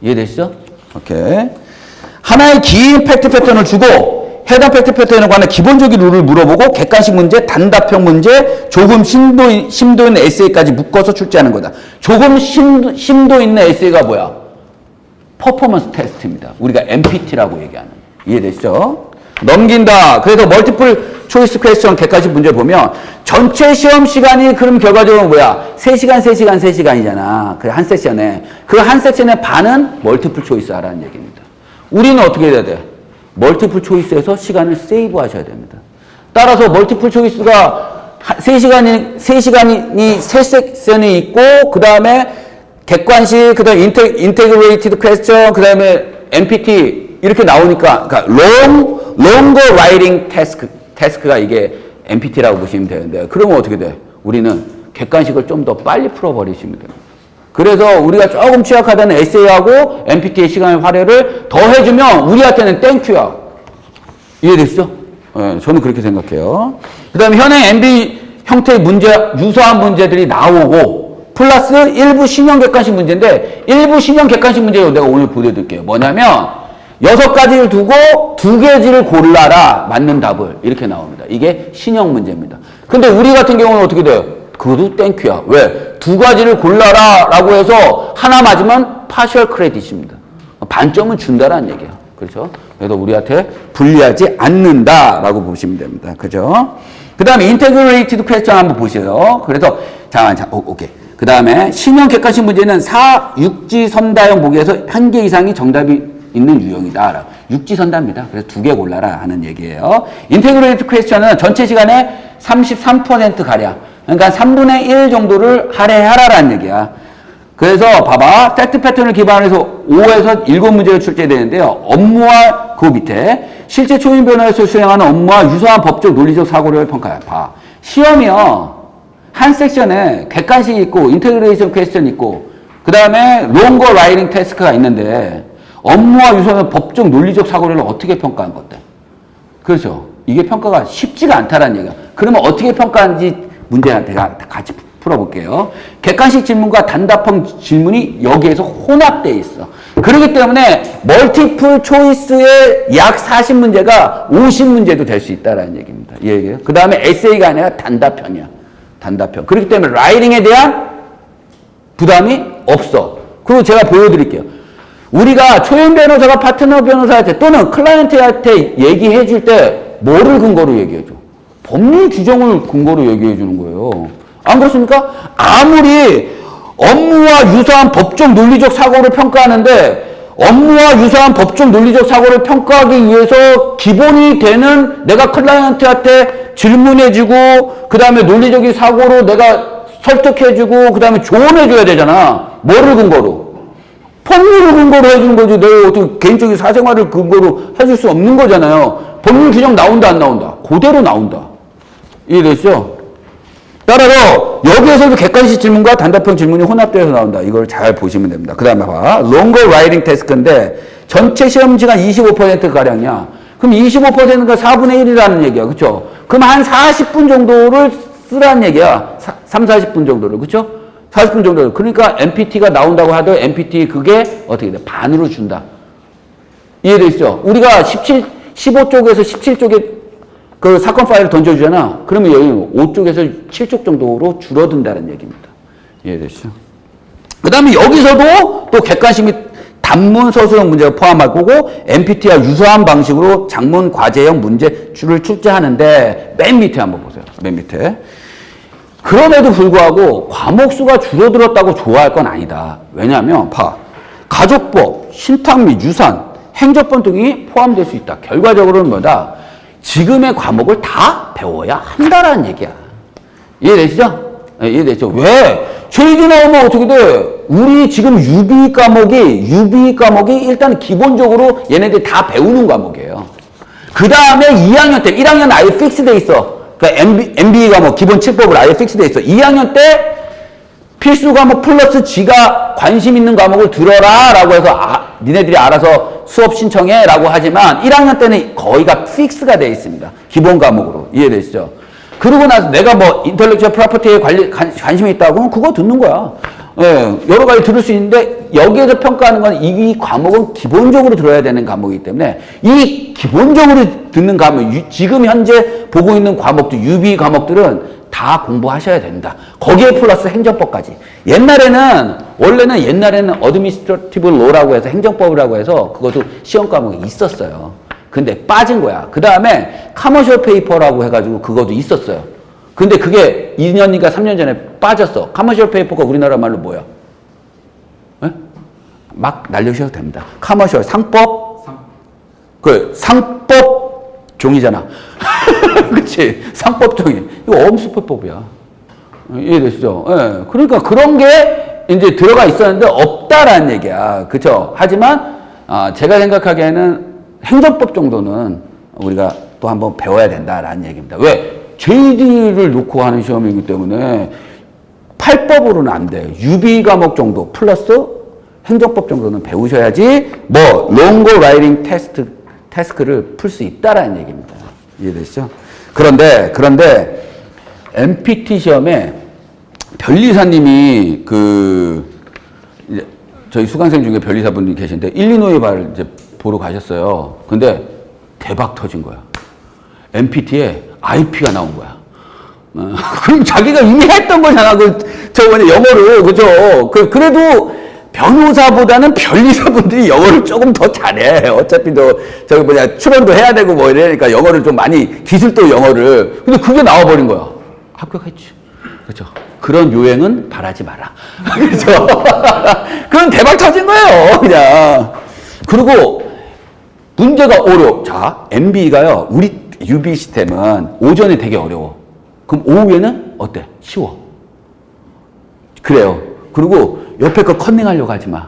Speaker 1: 이해되시죠? 오케이. 하나의 긴 팩트 패턴을 주고 해당 팩트 패턴에 관한 기본적인 룰을 물어보고 객관식 문제, 단답형 문제, 조금 심도 있는 에세이까지 묶어서 출제하는 거다. 조금 심도 있는 에세이가 뭐야? 퍼포먼스 테스트입니다. 우리가 MPT라고 얘기하는. 이해되시죠? 넘긴다. 그래서 멀티플 초이스 퀘스천 객관식 문제 보면 전체 시험 시간이 그럼 결과적으로 뭐야? 3시간이잖아. 그 한 섹션에. 그 한 섹션의 반은 멀티플 초이스 하라는 얘기입니다. 우리는 어떻게 해야 돼? 멀티플 초이스에서 시간을 세이브 하셔야 됩니다. 따라서 멀티플 초이스가 3시간이 3섹션이 있고, 그 다음에 객관식, 그 다음에 인테그레이티드 퀘스천, 그 다음에 MPT, 이렇게 나오니까, 그러니까 longer writing task가 이게 MPT라고 보시면 되는데, 그러면 어떻게 돼? 우리는 객관식을 좀 더 빨리 풀어버리시면 됩니다. 그래서 우리가 조금 취약하다는 에세이하고 MPT의 시간의 활용을 더 해주면 우리한테는 땡큐야. 이해되시죠? 네, 저는 그렇게 생각해요. 그 다음에 현행 MB 형태의 문제, 유사한 문제들이 나오고 플러스 일부 신형 객관식 문제인데 일부 신형 객관식 문제 내가 오늘 보여드릴게요. 뭐냐면 6가지를 두고 2개지를 골라라. 맞는 답을. 이렇게 나옵니다. 이게 신형 문제입니다. 근데 우리 같은 경우는 어떻게 돼요? 그것도 땡큐야. 왜? 2가지를 골라라 라고 해서 하나 맞으면 파셜 크레딧입니다. 반점은 준다라는 얘기야. 그렇죠? 그래서 우리한테 불리하지 않는다라고 보시면 됩니다. 그죠? 그 다음에 인테그레이티드 퀘스천 한번 보세요. 그래서, 오케이. 그 다음에 신형 객관식 문제는 6지선다형 보기에서 1개 이상이 정답이 있는 유형이다. 6지선다입니다. 그래서 2개 골라라 하는 얘기예요. 인테그레이티드 퀘스천은 전체 시간의 33%가량. 그러니까 3분의 1 정도를 할애하라라는 얘기야. 그래서 봐봐. 팩트 패턴을 기반으로 해서 5에서 7문제가 출제되는데요. 업무와 그 밑에 실제 초임 변호사에서 수행하는 업무와 유사한 법적 논리적 사고를 평가해. 봐. 시험이요. 한 섹션에 객관식 있고 인테그레이션 퀘스천 있고 그 다음에 롱거 라이팅 태스크가 있는데 업무와 유사한 법적 논리적 사고를 어떻게 평가한 건데. 그렇죠. 이게 평가가 쉽지가 않다라는 얘기야. 그러면 어떻게 평가하는지 문제한테 같이 풀어볼게요. 객관식 질문과 단답형 질문이 여기에서 혼합되어 있어. 그렇기 때문에 멀티플 초이스의 약 40문제가 50문제도 될 수 있다는 얘기입니다. 이 얘기예요. 그 다음에 에세이가 아니라 단답형이야. 단답형. 그렇기 때문에 라이팅에 대한 부담이 없어. 그리고 제가 보여드릴게요. 우리가 초임 변호사가 파트너 변호사한테 또는 클라이언트한테 얘기해 줄 때 뭐를 근거로 얘기해 줘? 법률 규정을 근거로 얘기해 주는 거예요. 안 그렇습니까? 아무리 업무와 유사한 법적 논리적 사고를 평가하는데 업무와 유사한 법적 논리적 사고를 평가하기 위해서 기본이 되는 내가 클라이언트한테 질문해주고 그 다음에 논리적인 사고로 내가 설득해주고 그 다음에 조언해줘야 되잖아. 뭐를 근거로? 법률을 근거로 해주는 거지. 내가 어떻게 개인적인 사생활을 근거로 해줄 수 없는 거잖아요. 법률 규정 나온다 안 나온다? 그대로 나온다. 이해되시죠? 따라서 여기에서도 객관식 질문과 단답형 질문이 혼합되어서 나온다. 이걸 잘 보시면 됩니다. 그 다음에 봐. 롱거 라이팅 태스크인데 전체 시험 시간 25%가량이야. 그럼 25%가 4분의 1이라는 얘기야. 그쵸? 그럼 한 40분 정도를 쓰라는 얘기야. 3, 40분 정도를. 그쵸? 40분 정도를. 그러니까 MPT가 나온다고 하도 MPT 그게 어떻게 돼? 반으로 준다. 이해되시죠? 우리가 15쪽에서 17쪽에 그 사건 파일을 던져주잖아. 그러면 여기 5쪽에서 7쪽 정도로 줄어든다는 얘기입니다. 이해되시죠? 그 다음에 여기서도 또 객관식 및 단문 서술형 문제가 포함할 거고 MPT와 유사한 방식으로 장문 과제형 문제를 출제하는데 맨 밑에 한번 보세요. 맨 밑에. 그럼에도 불구하고 과목 수가 줄어들었다고 좋아할 건 아니다. 왜냐하면 봐. 가족법, 신탁 및 유산, 행정법 등이 포함될 수 있다. 결과적으로는 뭐다? 지금의 과목을 다 배워야 한다라는 얘기야. 이해되시죠? 네, 이해되죠? 왜? JD 나오면 어떻게 돼? 우리 지금 UB 과목이 일단 기본적으로 얘네들 다 배우는 과목이에요. 그 다음에 2학년 때, 1학년 아예 픽스돼 있어. 그러니까 MBE 과목, 기본 7법을 아예 픽스돼 있어. 2학년 때 필수 과목 플러스 지가 관심 있는 과목을 들어라 라고 해서 니네들이 알아서 수업 신청해 라고 하지만 1학년 때는 거의가 픽스가 되어 있습니다. 기본 과목으로. 이해되시죠? 그러고 나서 내가 뭐 인텔렉츄얼 프로퍼티에 관심이 있다고 하면 그거 듣는 거야. 예, 여러 가지 들을 수 있는데 여기에서 평가하는 건 이 과목은 기본적으로 들어야 되는 과목이기 때문에 이 기본적으로 듣는 과목, 지금 현재 보고 있는 과목들, UB 과목들은 다 공부하셔야 된다. 거기에 플러스 행정법까지. 원래는 어드미니스트러티브 로라고 해서 행정법이라고 해서 그것도 시험 과목이 있었어요. 근데 빠진 거야. 그 다음에 커머셜 페이퍼라고 해가지고 그것도 있었어요. 근데 그게 2년인가 3년 전에 빠졌어. 커머셜 페이퍼가 우리나라 말로 뭐야? 에? 막 날려주셔도 됩니다. 커머셜 상법? 상법 종이잖아. 그치? 상법 종이. 이거 엄수법이야. 이해되시죠? 예. 그러니까 그런 게 이제 들어가 있었는데 없다라는 얘기야. 그쵸? 하지만, 제가 생각하기에는 행정법 정도는 우리가 또 한번 배워야 된다라는 얘기입니다. 왜? JD를 놓고 하는 시험이기 때문에 8법으로는 안 돼. UB 과목 정도 플러스 행정법 정도는 배우셔야지 롱고 라이팅 태스크를 풀 수 있다라는 얘기입니다. 이해되시죠? 그런데 MPT 시험에 변리사님이 이제 저희 수강생 중에 변리사분이 계신데 일리노이 발 이제 보러 가셨어요. 근데 대박 터진 거야. MPT에 IP가 나온 거야. 그럼 자기가 이미 했던 거잖아. 영어를. 그죠? 그래도 변호사보다는 변리사분들이 영어를 조금 더 잘해. 어차피 출연도 해야 되고 이러니까 영어를 좀 많이, 기술도 영어를. 근데 그게 나와버린 거야. 합격했지. 그죠? 그런 요행은 바라지 마라. 그죠? 그럼 대박 터진 거예요. 그냥. 그리고 문제가 어려워. 자, MBE가요. 우리 UB 시스템은 오전에 되게 어려워. 그럼 오후에는 어때? 쉬워. 그래요. 그리고 옆에 거 컨닝하려고 하지 마.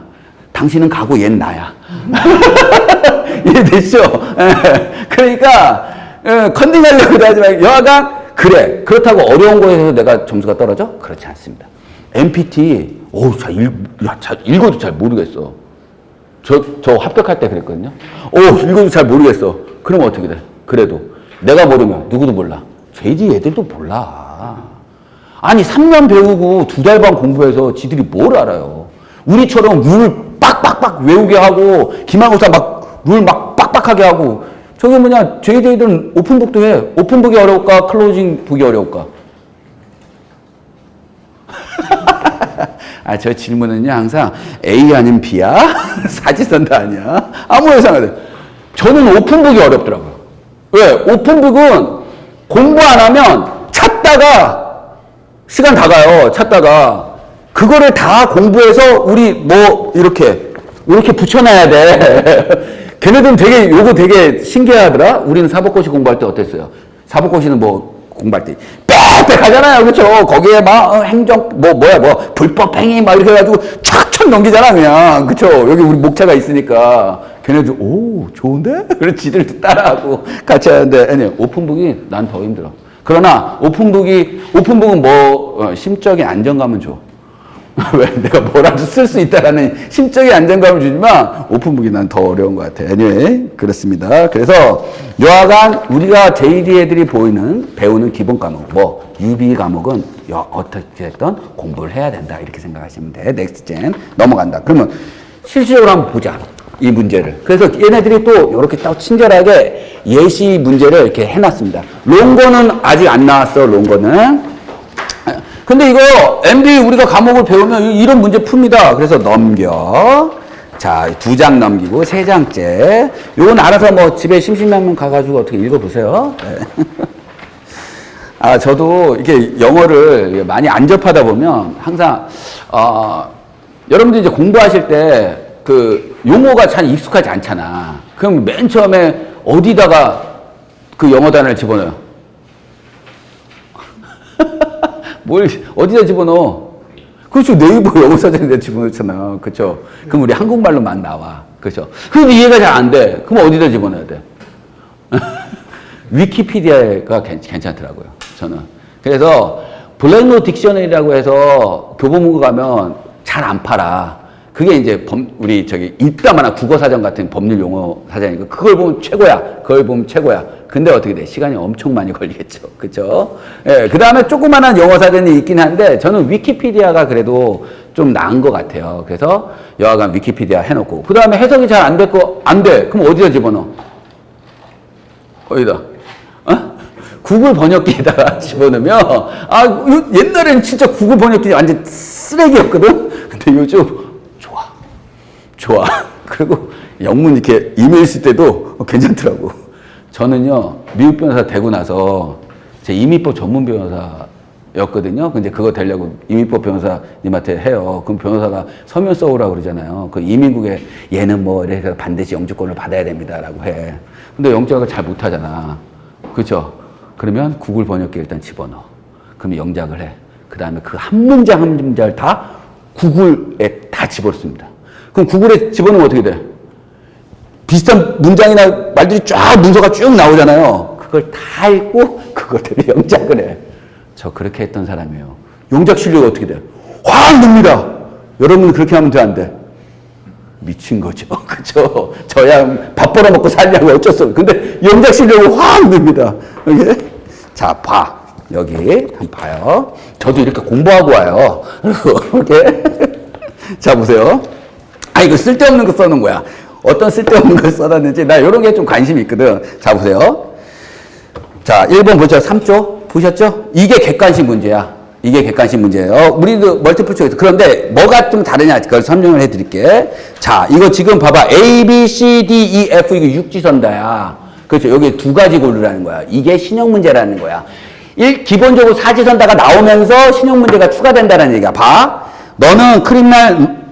Speaker 1: 당신은 가고 얜 나야. 이해되시죠? 그러니까 컨닝하려고 하지 마. 여하간 그래. 그렇다고 어려운 거에서 내가 점수가 떨어져? 그렇지 않습니다. MPT 잘 읽어도 잘 모르겠어. 저 합격할 때 그랬거든요. 읽어도 잘 모르겠어. 그러면 어떻게 돼? 그래도 내가 모르면 누구도 몰라. JD 애들도 몰라. 아니 3년 배우고 2달 반 공부해서 지들이 뭘 알아요. 우리처럼 룰 빡빡빡 외우게 하고 기말고사 막 룰 막 빡빡하게 하고 저기 뭐냐 JD들은 오픈북도 해. 오픈북이 어려울까? 클로징북이 어려울까? 저 질문은요, 항상 A 아니면 B야? 사지선다 아니야? 아무 예상 안 돼. 저는 오픈북이 어렵더라고요. 왜? 오픈북은 공부 안 하면 찾다가 시간 다 가요. 찾다가 그거를 다 공부해서 우리 뭐 이렇게 붙여놔야 돼. 걔네들은 요거 되게 신기하더라. 우리는 사법고시 공부할 때 어땠어요? 사법고시는 뭐 공부할 때 빽빽하잖아요. 그쵸? 거기에 막 행정 불법행위 막 이렇게 해가지고 촥촥 넘기잖아 그냥. 그쵸? 여기 우리 목차가 있으니까 걔네들 좋은데? 그래서 지들도 따라하고 같이 하는데 아니 오픈북이 난 더 힘들어. 그러나 오픈북은 심적인 안정감은 줘. 왜? 내가 뭐라도 쓸 수 있다라는 심적인 안정감을 주지만 오픈북이 난 더 어려운 것 같아. anyway, 그렇습니다. 그래서 여하간 우리가 JD 애들이 배우는 기본 과목, UB 과목은 어떻게 됐든 공부를 해야 된다. 이렇게 생각하시면 돼. 넥스트젠 넘어간다. 그러면 실질적으로 한번 보자. 이 문제를. 그래서 얘네들이 또 이렇게 딱 친절하게 예시 문제를 이렇게 해놨습니다. 롱거는 아직 안 나왔어. 롱거는. 근데 이거 MD 우리가 과목을 배우면 이런 문제 풉니다. 그래서 넘겨. 자, 2장 넘기고 3장째. 요건 알아서 집에 심심하면 가가지고 어떻게 읽어보세요. 네. 저도 이렇게 영어를 많이 안 접하다 보면 항상 여러분들 이제 공부하실 때 그 용어가 잘 익숙하지 않잖아. 그럼 맨 처음에 어디다가 그 영어 단어를 집어넣어요? 어디다 집어넣어? 그렇죠. 네이버 영어 사전에다 집어넣잖아. 그렇죠. 그럼 우리 한국말로만 나와. 그렇죠. 근데 이해가 잘 안 돼. 그럼 어디다 집어넣어야 돼? 위키피디아가 괜찮더라고요. 저는. 그래서 블랙노 딕셔너리라고 해서 교보문고 가면 잘 안 팔아. 그게 이제 우리 이따만한 국어사전 같은 법률 용어 사전이고 그걸 보면 최고야. 근데 어떻게 돼? 시간이 엄청 많이 걸리겠죠. 그쵸? 예, 그 다음에 조그만한 영어 사전이 있긴 한데 저는 위키피디아가 그래도 좀 나은 것 같아요. 그래서 여하간 위키피디아 해놓고 그 다음에 해석이 잘 안 됐고 안 돼. 그럼 어디다 집어넣어? 어디다? 구글 번역기에다가 집어넣으면 옛날에는 진짜 구글 번역기 완전 쓰레기였거든? 근데 요즘 좋아. 그리고 영문 이렇게 이메일 쓸 때도 괜찮더라고. 저는요, 미국 변호사 되고 나서 제 임의법 전문 변호사였거든요. 근데 그거 되려고 임의법 변호사님한테 해요. 그럼 변호사가 서면 써오라고 그러잖아요. 그 이민국에 얘는 이래서 반드시 영주권을 받아야 됩니다라고 해. 근데 영작을 잘 못하잖아. 그렇죠? 그러면 구글 번역기에 일단 집어넣어. 그러면 영작을 해. 그 다음에 그 한 문장 한 문장을 다 구글에 다 집어넣습니다. 그럼 구글에 집어넣으면 어떻게 돼? 비슷한 문장이나 말들이 쫙 문서가 쭉 나오잖아요. 그걸 다 읽고 그것들을 영작을 해. 저 그렇게 했던 사람이에요. 영작 실력이 어떻게 돼? 확 늡니다. 여러분 그렇게 하면 돼, 안 돼? 미친 거죠. 그죠? 저야 밥 벌어먹고 살려고 어쩔 수 없어. 근데 영작 실력이 확 늡니다. 이게? 자, 봐. 여기 한번 봐요. 저도 이렇게 공부하고 와요. 이렇게. 자, 보세요. 이거 쓸데없는 거 써놓은 거야. 어떤 쓸데없는 걸 써놨는지 나 이런 게 좀 관심이 있거든. 자, 보세요. 자, 1번 보죠. 3조 보셨죠? 이게 객관식 문제야. 이게 객관식 문제예요. 우리도 멀티플 초이스. 그런데 뭐가 좀 다르냐? 그걸 설명을 해드릴게. 자, 이거 지금 봐봐. A, B, C, D, E, F 이거 육지선다야. 그렇죠. 여기 두 가지 고르라는 거야. 이게 신형 문제라는 거야. 기본적으로 사지선다가 나오면서 신형 문제가 추가된다는 얘기야. 봐. 너는 크리미널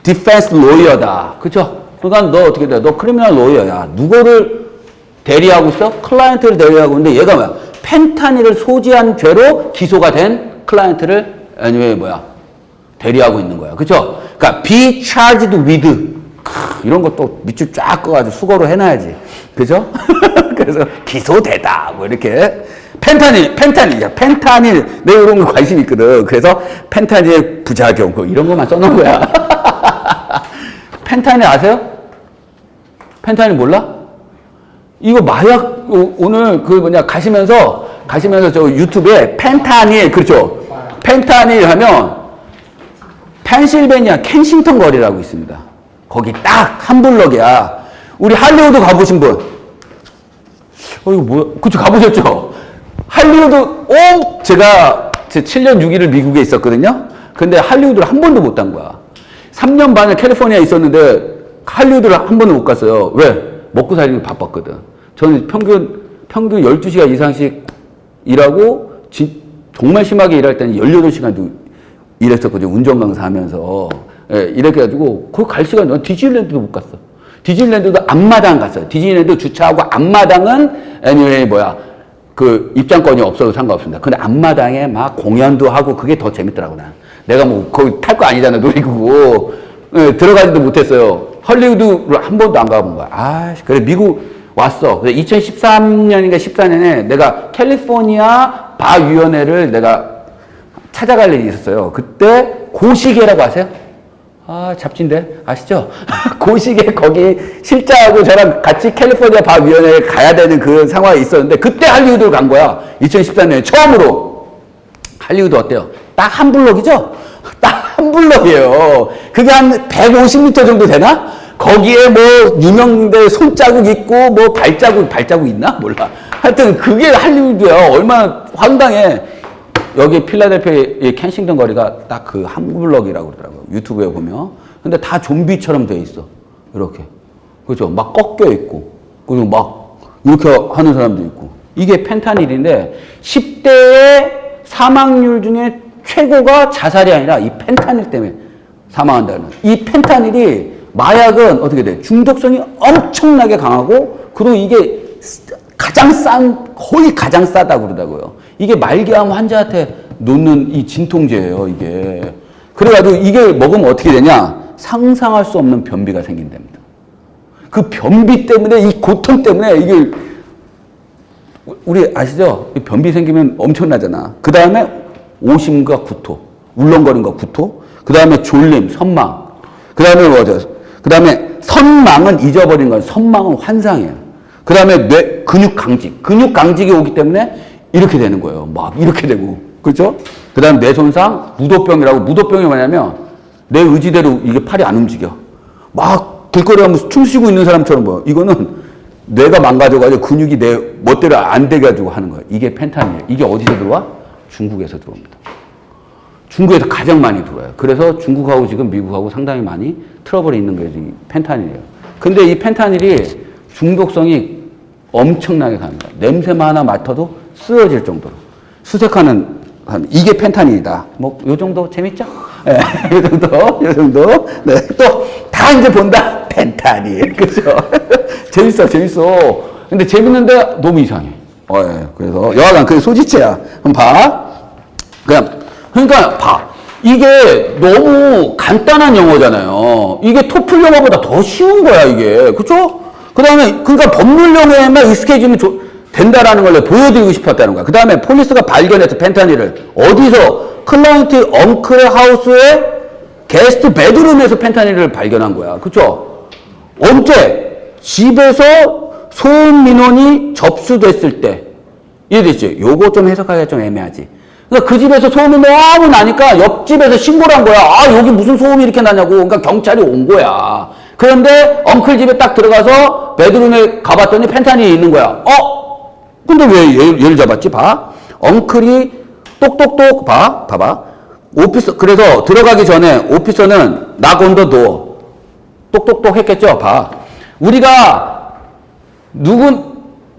Speaker 1: 디펜스 로이어다. 그쵸? 그러니까 너 어떻게 돼? 너 크리미널 로이어야. 누구를 대리하고 있어? 클라이언트를 대리하고 있는데 얘가 뭐야? 펜타닐을 소지한 죄로 기소가 된 클라이언트를 대리하고 있는 거야. 그쵸? 그러니까 be charged with 이런 것도 밑줄 쫙 꺼가지고 수거로 해놔야지. 그죠? 그래서 기소되다 뭐 이렇게 펜타닐 내 이런 거 관심 있거든. 그래서 펜타닐의 부작용 이런 것만 써놓은 거야. 펜타닐 아세요? 펜타닐 몰라? 이거 마약 오늘 그 뭐냐 가시면서 저 유튜브에 펜타닐 그렇죠? 펜타닐 하면 펜실베니아 켄싱턴 거리라고 있습니다. 거기 딱 한 블럭이야. 우리 할리우드 가보신 분? 이거 뭐야? 그쵸, 가보셨죠? 할리우드, 제가 제 7년 6일을 미국에 있었거든요? 근데 할리우드를 한 번도 못 간 거야. 3년 반을 캘리포니아에 있었는데 할리우드를 한 번도 못 갔어요. 왜? 먹고 살기는 바빴거든. 저는 평균 12시간 이상씩 일하고, 정말 심하게 일할 때는 18시간도 일했었거든요. 운전 강사 하면서. 예, 이렇게 해가지고, 거기 갈 시간이, 디즈니랜드도 못 갔어. 디즈니랜드도 앞마당 갔어요. 디즈니랜드 주차하고 앞마당은, anyway, 그 입장권이 없어도 상관없습니다. 근데 앞마당에 막 공연도 하고 그게 더 재밌더라고, 난. 내가 뭐, 거기 탈 거 아니잖아, 놀이기구. 예, 들어가지도 못했어요. 헐리우드를 한 번도 안 가본 거야. 그래, 미국 왔어. 그래서 2013년인가 14년에 내가 캘리포니아 바위원회를 내가 찾아갈 일이 있었어요. 그때 고시계라고 아세요? 잡지인데 아시죠? 고시계 거기 실장하고 저랑 같이 캘리포니아 바위원회에 가야 되는 그 상황이 있었는데 그때 할리우드를 간 거야. 2014년에 처음으로. 할리우드 어때요? 딱 한 블럭이죠? 딱 한 블럭이에요. 그게 한 150m 정도 되나? 거기에 뭐 유명인들 손자국 있고 뭐 발자국 있나? 몰라. 하여튼 그게 할리우드야. 얼마나 황당해. 여기 필라델피아 켄싱턴 거리가 딱 그 한 블럭이라고 그러더라고요. 유튜브에 보면. 근데 다 좀비처럼 돼 있어. 이렇게. 그죠? 막 꺾여 있고. 그리고 막 이렇게 하는 사람도 있고. 이게 펜타닐인데 10대의 사망률 중에 최고가 자살이 아니라 이 펜타닐 때문에 사망한다는. 이 펜타닐이 마약은 어떻게 돼? 중독성이 엄청나게 강하고 그리고 이게 거의 가장 싸다고 그러더라고요. 이게 말기암 환자한테 놓는 이 진통제예요, 이게. 그래가지고 이게 먹으면 어떻게 되냐? 상상할 수 없는 변비가 생긴답니다. 그 변비 때문에, 이 고통 때문에 이게, 우리 아시죠? 변비 생기면 엄청나잖아. 그 다음에 오심과 구토, 울렁거림과 구토, 그 다음에 졸림, 선망, 그 다음에 뭐죠? 그 다음에 선망은 잊어버린 건 선망은 환상이에요. 그 다음에 근육 강직이 오기 때문에 이렇게 되는 거예요. 막 이렇게 되고. 그렇죠? 그 다음 뇌 손상, 무도병이라고. 무도병이 뭐냐면 내 의지대로 이게 팔이 안 움직여. 막 길거리 하면서 춤추고 있는 사람처럼 보여. 이거는 뇌가 망가져가지고 근육이 내 멋대로 안 돼가지고 하는 거예요. 이게 펜타닐이에요. 이게 어디서 들어와? 중국에서 들어옵니다. 중국에서 가장 많이 들어와요. 그래서 중국하고 지금 미국하고 상당히 많이 트러블이 있는 게 이 펜타닐이에요. 근데 이 펜타닐이 중독성이 엄청나게 강합니다. 냄새만 하나 맡아도 쓰러질 정도로. 수색하는, 이게 펜타닐이다. 뭐, 요 정도 재밌죠? 예, 네, 요 정도. 네, 또, 다 이제 본다. 펜타닐. 그죠? 재밌어. 근데 재밌는데 너무 이상해. 예, 그래서, 여하간 그게 소지체야. 한번 봐. 그러니까 봐. 이게 너무 간단한 영어잖아요. 이게 토플 영어보다 더 쉬운 거야, 이게. 그쵸? 그 다음에, 그러니까 법률 영어에만 익숙해지면 된다라는 걸 보여드리고 싶었다는 거야. 그 다음에 폴리스가 발견했어, 펜타닐을. 어디서? 클라이언트 엉클의 하우스의 게스트 베드룸에서 펜타닐을 발견한 거야. 그쵸? 언제? 집에서 소음 민원이 접수됐을 때. 이해됐지? 요거 좀 해석하기가 좀 애매하지. 그러니까 그 집에서 소음이 너무 나니까 옆집에서 신고를 한 거야. 여기 무슨 소음이 이렇게 나냐고. 그러니까 경찰이 온 거야. 그런데 엉클 집에 딱 들어가서 베드룸에 가봤더니 펜타닐이 있는 거야. 근데 왜 얘를 잡았지? 봐. 엉클이 똑똑똑 봐봐. 오피서, 그래서 들어가기 전에 오피서는 knock on the door. 똑똑똑 했겠죠? 봐. 우리가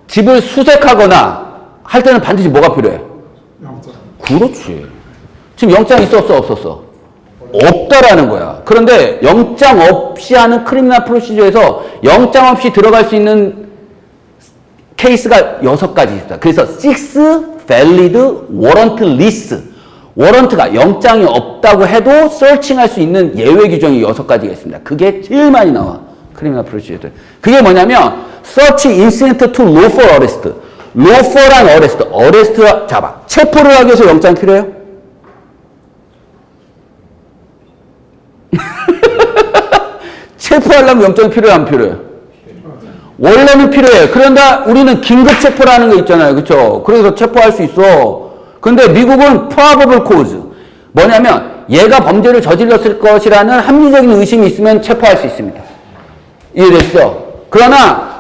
Speaker 1: 집을 수색하거나 할 때는 반드시 뭐가 필요해? 영장. 그렇지. 지금 영장 있었어, 없었어? 없다라는 거야. 그런데 영장 없이 하는 크리미널 프로시저에서 영장 없이 들어갈 수 있는 케이스가 6가지 있다. 그래서 6 valid warrantless. 워런트가 영장이 없다고 해도 서칭할 수 있는 예외 규정이 6가지가 있습니다. 그게 제일 많이 나와. 크리미널 프로시저들. 그게 뭐냐면 search incident to lawful arrest. lawful한 arrest. arrest가 잡아. 체포를 하기 위해서 영장 필요해요? 체포하려면 영장이 필요해 안 필요해? 원래는 필요해. 그런데 우리는 긴급 체포라는 거 있잖아요. 그렇죠? 그래서 체포할 수 있어. 근데 미국은 probable cause. 뭐냐면 얘가 범죄를 저질렀을 것이라는 합리적인 의심이 있으면 체포할 수 있습니다. 이해됐죠? 그러나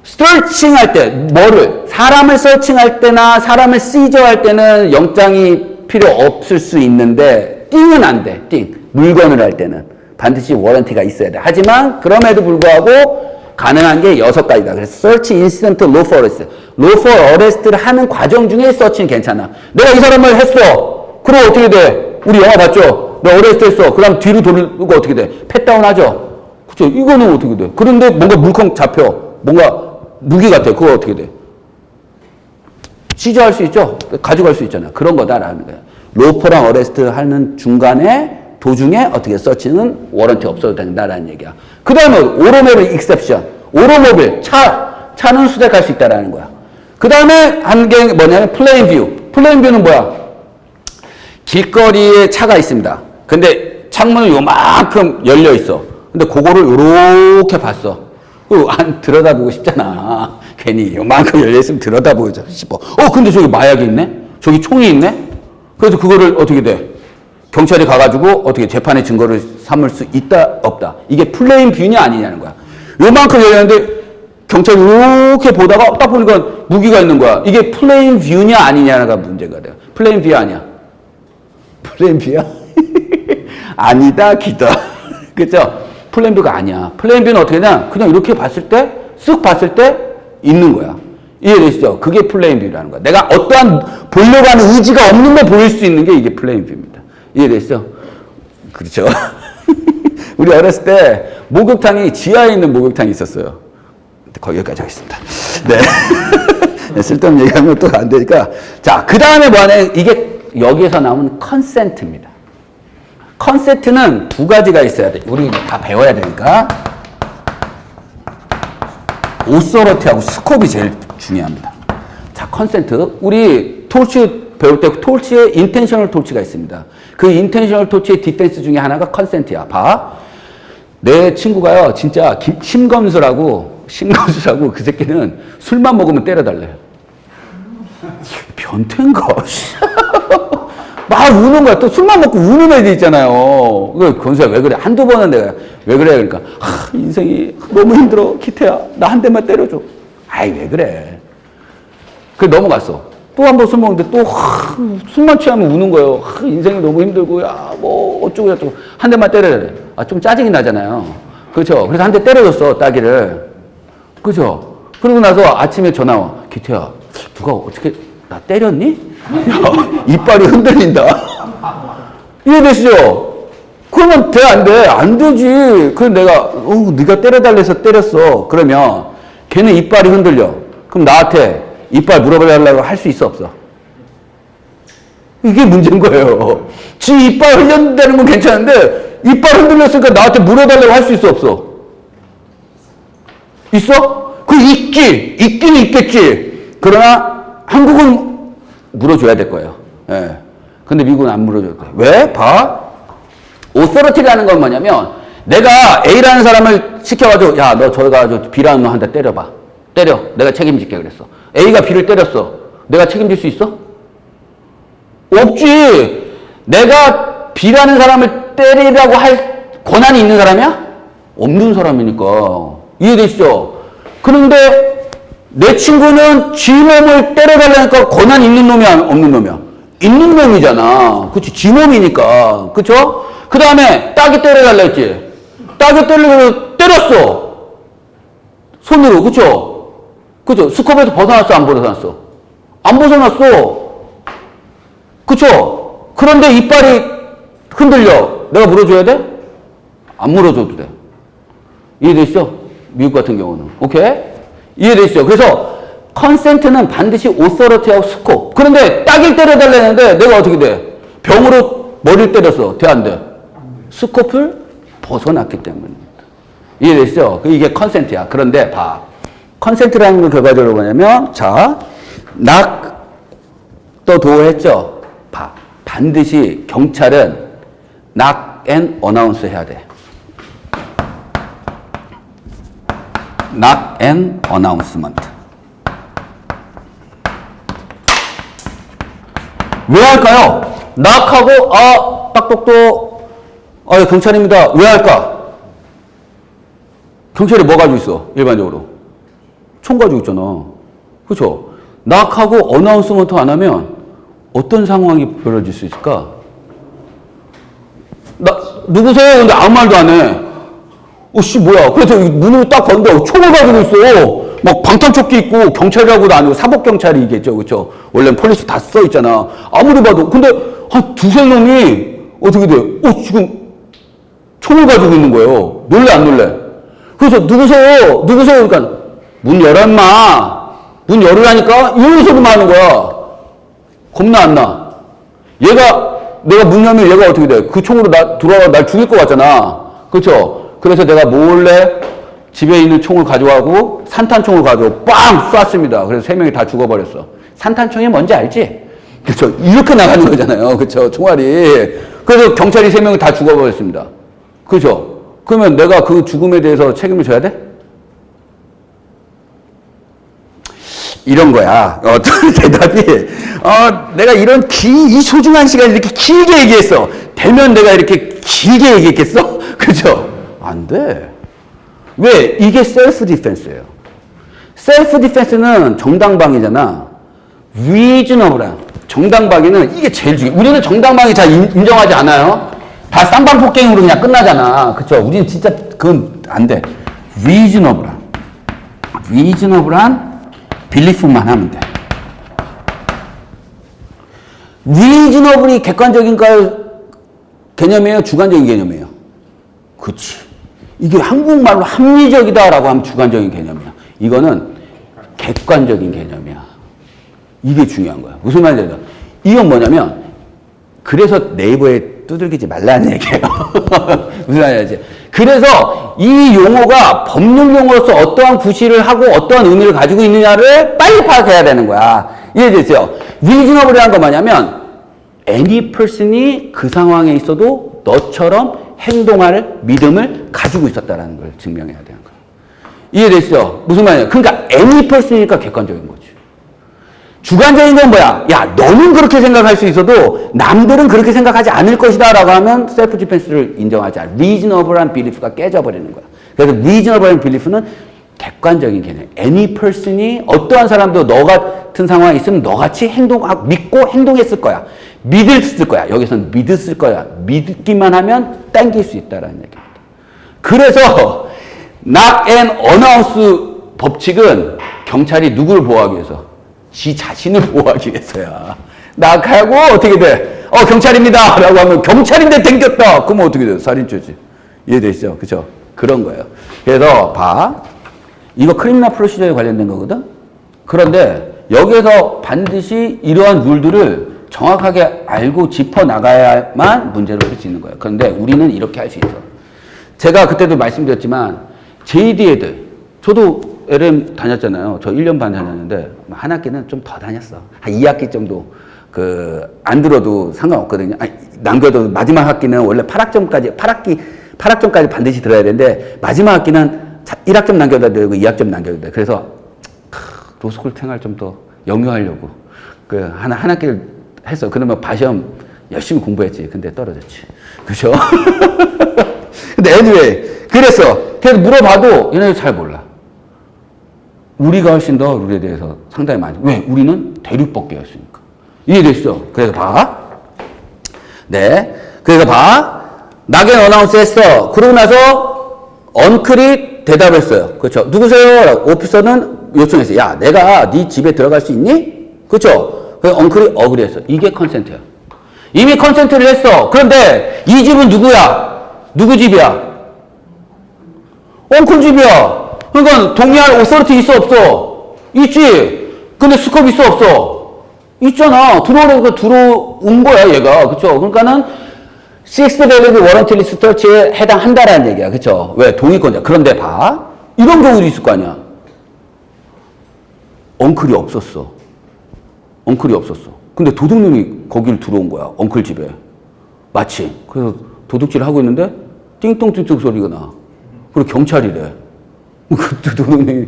Speaker 1: 서칭할 때 뭐를 사람을 서칭할 때나 사람을 시저할 때는 영장이 필요 없을 수 있는데 띵은 안 돼. 띵. 물건을 할 때는 반드시 워런티가 있어야 돼. 하지만 그럼에도 불구하고 가능한 게 6가지다. 그래서 search incident lawful arrest. lawful arrest를 하는 과정 중에 search는 괜찮아. 내가 이 사람을 했어. 그럼 어떻게 돼? 우리 영화 봤죠? 내가 arrest 했어. 그럼 뒤로 돌리고 어떻게 돼? 팻다운 하죠? 그쵸? 이거는 어떻게 돼? 그런데 뭔가 물컹 잡혀. 뭔가 무기 같아. 그거 어떻게 돼? 시저할 수 있죠? 가져갈 수 있잖아. 그런 거다라는 거야. lawful랑 arrest 하는 중간에 도중에 어떻게 서치는 워런티 없어도 된다라는 얘기야. 그 다음에 오토모빌 익셉션. 오토모빌 차는 수색할 수 있다라는 거야. 그 다음에 한 게 뭐냐면 플레인 뷰. 플레인 뷰는 뭐야? 길거리에 차가 있습니다. 근데 창문은 요만큼 열려 있어. 근데 그거를 요렇게 봤어. 안 들여다보고 싶잖아. 괜히 요만큼 열려 있으면 들여다보고 싶어. 근데 저기 마약이 있네? 저기 총이 있네? 그래서 그거를 어떻게 돼? 경찰이 가가지고 어떻게 재판의 증거를 삼을 수 있다 없다. 이게 플레인 뷰냐 아니냐는 거야. 요만큼 열렸는데 경찰이 이렇게 보다가 딱 보니까 무기가 있는 거야. 이게 플레인 뷰냐 아니냐가 문제가 돼요. 플레인 뷰 아니야. 플레인 뷰야? 아니다 기다. 그죠? 플레인 뷰가 아니야. 플레인 뷰는 어떻게 되냐? 그냥 이렇게 봤을 때 쓱 봤을 때 있는 거야. 이해되시죠? 그게 플레인 뷰라는 거야. 내가 어떠한 보려고 하는 의지가 없는데 보일 수 있는 게 이게 플레인 뷰입니다. 이해됐죠? 그렇죠? 우리 어렸을 때 목욕탕이 지하에 있는 목욕탕이 있었어요. 거기까지 하겠습니다. 네. 쓸데없는 얘기하면 또 안 되니까. 자, 그 다음에 뭐하냐? 이게 여기에서 나오는 컨센트입니다. 컨센트는 2가지가 있어야 돼. 우리 다 배워야 되니까. 오서러티하고 스콥이 제일 중요합니다. 자, 컨센트. 우리 톨치 배울 때 톨치에 인텐셔널 톨치가 있습니다. 그 인텐셔널 톨치의 디펜스 중에 하나가 컨센트야. 봐. 내 친구가요, 진짜 심검수라고 그 새끼는 술만 먹으면 때려달래요. 변태인가? 막 우는 거야. 또 술만 먹고 우는 애들 있잖아요. 건수야, 왜 그래? 한두 번은 내가, 왜 그래? 그러니까, 인생이 너무 힘들어. 기태야, 나 한 대만 때려줘. 아이, 왜 그래? 그래, 넘어갔어. 또 한 번 술 먹는데 또 술만 취하면 우는 거예요. 인생이 너무 힘들고 야 뭐 어쩌고 저쩌고 한 대만 때려야 돼. 좀 짜증이 나잖아요. 그렇죠? 그래서 한 대 때려줬어 따기를. 그렇죠? 그러고 나서 아침에 전화 와. 기태야 누가 어떻게 나 때렸니? 야, 이빨이 흔들린다. 이해되시죠? 그러면 돼 안 돼? 안 되지. 그럼 내가 네가 때려달래서 때렸어. 그러면 걔는 이빨이 흔들려. 그럼 나한테 이빨 물어보려고 할 수 있어 없어? 이게 문제인 거예요. 지 이빨 흘렸다는 건 괜찮은데 이빨 흔들렸으니까 나한테 물어달라고 할 수 있어 없어? 있어? 그 있기는 있겠지. 그러나 한국은 물어줘야 될 거예요. 예. 근데 미국은 안 물어줘도 돼. 왜? 봐. 오서러티라는 건 뭐냐면 내가 A라는 사람을 시켜가지고 야 너 저기 가서 B라는 놈 한 대 때려봐. 때려. 내가 책임질게 그랬어. A가 B를 때렸어. 내가 책임질 수 있어? 없지. 내가 B라는 사람을 때리라고 할 권한이 있는 사람이야? 없는 사람이니까. 이해되시죠? 그런데 내 친구는 지 몸을 때려달라니까 권한 있는 놈이야? 없는 놈이야? 있는 놈이잖아. 그치? 지 몸이니까. 그쵸? 그 다음에 딱이 때려달라 했지? 딱이 때리려고 때렸어. 손으로. 그쵸? 그죠? 스컵에서 벗어났어? 안 벗어났어? 안 벗어났어. 그쵸? 그런데 이빨이 흔들려. 내가 물어줘야 돼? 안 물어줘도 돼. 이해되시죠? 미국 같은 경우는. 오케이? 이해되시죠? 그래서 컨센트는 반드시 오서러티하고 스콥. 그런데 딱일 때려달라는데 내가 어떻게 돼? 병으로 머리를 때렸어. 돼, 안 돼? 스코프를 벗어났기 때문입니다. 이해되시죠? 이게 컨센트야. 그런데 봐. 컨센트라는 건 결과적으로 뭐냐면, 자, 또 도했죠? 봐. 반드시 경찰은 knock and announce 해야 돼. knock and announcement. 왜 할까요? knock하고, 딱똑똑, 경찰입니다. 왜 할까? 경찰이 뭐 가지고 있어? 일반적으로. 총 가지고 있잖아. 그렇죠? knock하고 announcement 안 하면 어떤 상황이 벌어질 수 있을까? 누구세요? 근데 아무 말도 안 해. 뭐야. 그래서 문을 딱 건데 총을 가지고 있어. 막 방탄조끼 입고 경찰이라고도 아니고 사법경찰이겠죠. 그렇죠? 원래는 폴리스 다 써 있잖아. 아무리 봐도. 근데 한 두세 놈이 어떻게 돼? 지금 총을 가지고 있는 거예요. 놀래, 안 놀래? 그래서 누구세요? 그러니까 문 열어, 인마. 문 열으라니까? 이런 소리만 하는 거야. 겁나 안 나. 내가 문 열면 얘가 어떻게 돼? 그 총으로 들어와 날 죽일 것 같잖아. 그렇죠? 그래서 내가 몰래 집에 있는 총을 가져가고 산탄총을 가지고 빵 쐈습니다. 그래서 3명이 다 죽어버렸어. 산탄총이 뭔지 알지? 그렇죠? 이렇게 나가는 거잖아요. 그렇죠? 총알이. 그래서 경찰이 3명이 다 죽어버렸습니다. 그렇죠? 그러면 내가 그 죽음에 대해서 책임을 져야 돼? 이런 거야. 대답이, 내가 이 소중한 시간을 이렇게 길게 얘기했어. 되면 내가 이렇게 길게 얘기했겠어? 그죠? 안 돼. 왜? 이게 셀프 디펜스예요. 셀프 디펜스는 정당방위잖아. reasonable한. 정당방위는 이게 제일 중요해. 우리는 정당방위 잘 인정하지 않아요. 다 쌍방폭행으로 그냥 끝나잖아. 그쵸? 우리는 진짜 그건 안 돼. reasonable한 빌리프만 하면 돼. reasonable이 객관적인가요? 개념이에요? 주관적인 개념이에요? 그치. 이게 한국말로 합리적이다라고 하면 주관적인 개념이야. 이거는 객관적인 개념이야. 이게 중요한 거야. 무슨 말이냐? 이건 뭐냐면, 그래서 네이버에 두들기지 말라는 얘기예요. 무슨 말이지? 그래서 이 용어가 법률 용어로서 어떠한 구실을 하고 어떠한 의미를 가지고 있느냐를 빨리 파악해야 되는 거야. 이해되죠? reasonable이란 건 뭐냐면 any person이 그 상황에 있어도 너처럼 행동할 믿음을 가지고 있었다는 걸 증명해야 되는 거야. 이해되시죠? 무슨 말이냐? 그러니까 any person이니까 객관적인 거지. 주관적인 건 뭐야? 야, 너는 그렇게 생각할 수 있어도 남들은 그렇게 생각하지 않을 것이다 라고 하면 셀프 디펜스를 인정하지 않아. reasonable한 belief가 깨져버리는 거야. 그래서 reasonable한 belief는 객관적인 개념. any person이 어떠한 사람도 너 같은 상황에 있으면 너같이 믿고 행동했을 거야. 믿을 거야. 여기서는 믿었을 거야. 믿기만 하면 땡길 수 있다라는 얘기입니다. 그래서 knock and announce 법칙은 경찰이 누구를 보호하기 위해서? 지 자신을 보호하기 위해서야. 낙하고 어떻게 돼? 경찰입니다. 라고 하면 경찰인데 땡겼다. 그러면 어떻게 돼? 살인죄지. 이해되시죠? 그죠? 그런 거예요. 그래서 봐. 이거 크리미널 프로시저에 관련된 거거든? 그런데 여기에서 반드시 이러한 룰들을 정확하게 알고 짚어나가야만 문제를 풀 수 있는 거예요. 그런데 우리는 이렇게 할 수 있어. 제가 그때도 말씀드렸지만 JD 애들, 저도 LM 다녔잖아요. 저 1년 반 다녔는데 한 학기는 좀 더 다녔어. 한 2학기 정도 안 들어도 상관없거든요. 남겨도 마지막 학기는 원래 8학점까지 반드시 들어야 되는데 마지막 학기는 1학점 남겨도 되고 2학점 남겨도 돼. 그래서 로스쿨 생활 좀 더 영유하려고 한 학기를 했어. 그러면 바시험 열심히 공부했지. 근데 떨어졌지. 그죠? 근데 anyway 그래서 물어봐도 얘네들 잘 몰라. 우리가 훨씬 더 룰에 대해서 상당히 많이. 왜? 우리는 대륙법계였으니까. 이해되시죠? 그래서 봐. 네. 그래서 봐. 낙엔 어나운스 했어. 그러고 나서 언클이 대답했어요. 그렇죠? 누구세요? 오피서는 요청했어요. 야, 내가 네 집에 들어갈 수 있니? 그렇죠? 그래서 언클이 어그리했어. 이게 컨센트야. 이미 컨센트를 했어. 그런데 이 집은 누구야? 누구 집이야? 언클 집이야. 그러니까 동의할 오서리티 있어 없어? 있지. 근데 스컵 있어 없어? 있잖아. 들어오려고 들어온 거야, 얘가. 그쵸? 그러니까는, Sixth Valid Warranty Search에 해당한다라는 얘기야. 그쵸? 왜? 동의권자. 그런데 봐. 이런 경우도 있을 거 아니야. 엉클이 없었어. 엉클이 없었어. 근데 도둑놈이 거길 들어온 거야. 엉클 집에. 마치. 그래서 도둑질을 하고 있는데, 띵똥띵똥 소리가 나. 그리고 경찰이래. 그 도둑놈이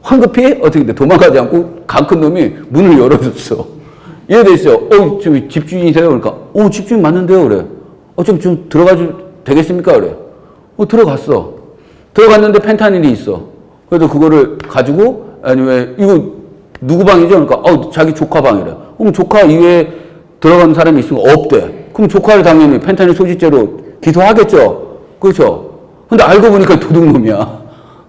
Speaker 1: 황급히 어떻게 돼? 도망가지 않고 강 큰 놈이 문을 열어줬어. 이해되시죠? 저 집주인이세요? 그러니까, 집주인 맞는데요? 그래. 좀 들어가도 되겠습니까? 그래. 들어갔어. 들어갔는데 펜타닐이 있어. 그래서 그거를 가지고, 아니면, 이거 누구 방이죠? 그러니까, 자기 조카 방이래. 그럼 조카 이외에 들어간 사람이 있으면 없대. 그럼 조카를 당연히 펜타닐 소지죄로 기소하겠죠? 그렇죠? 근데 알고 보니까 도둑놈이야.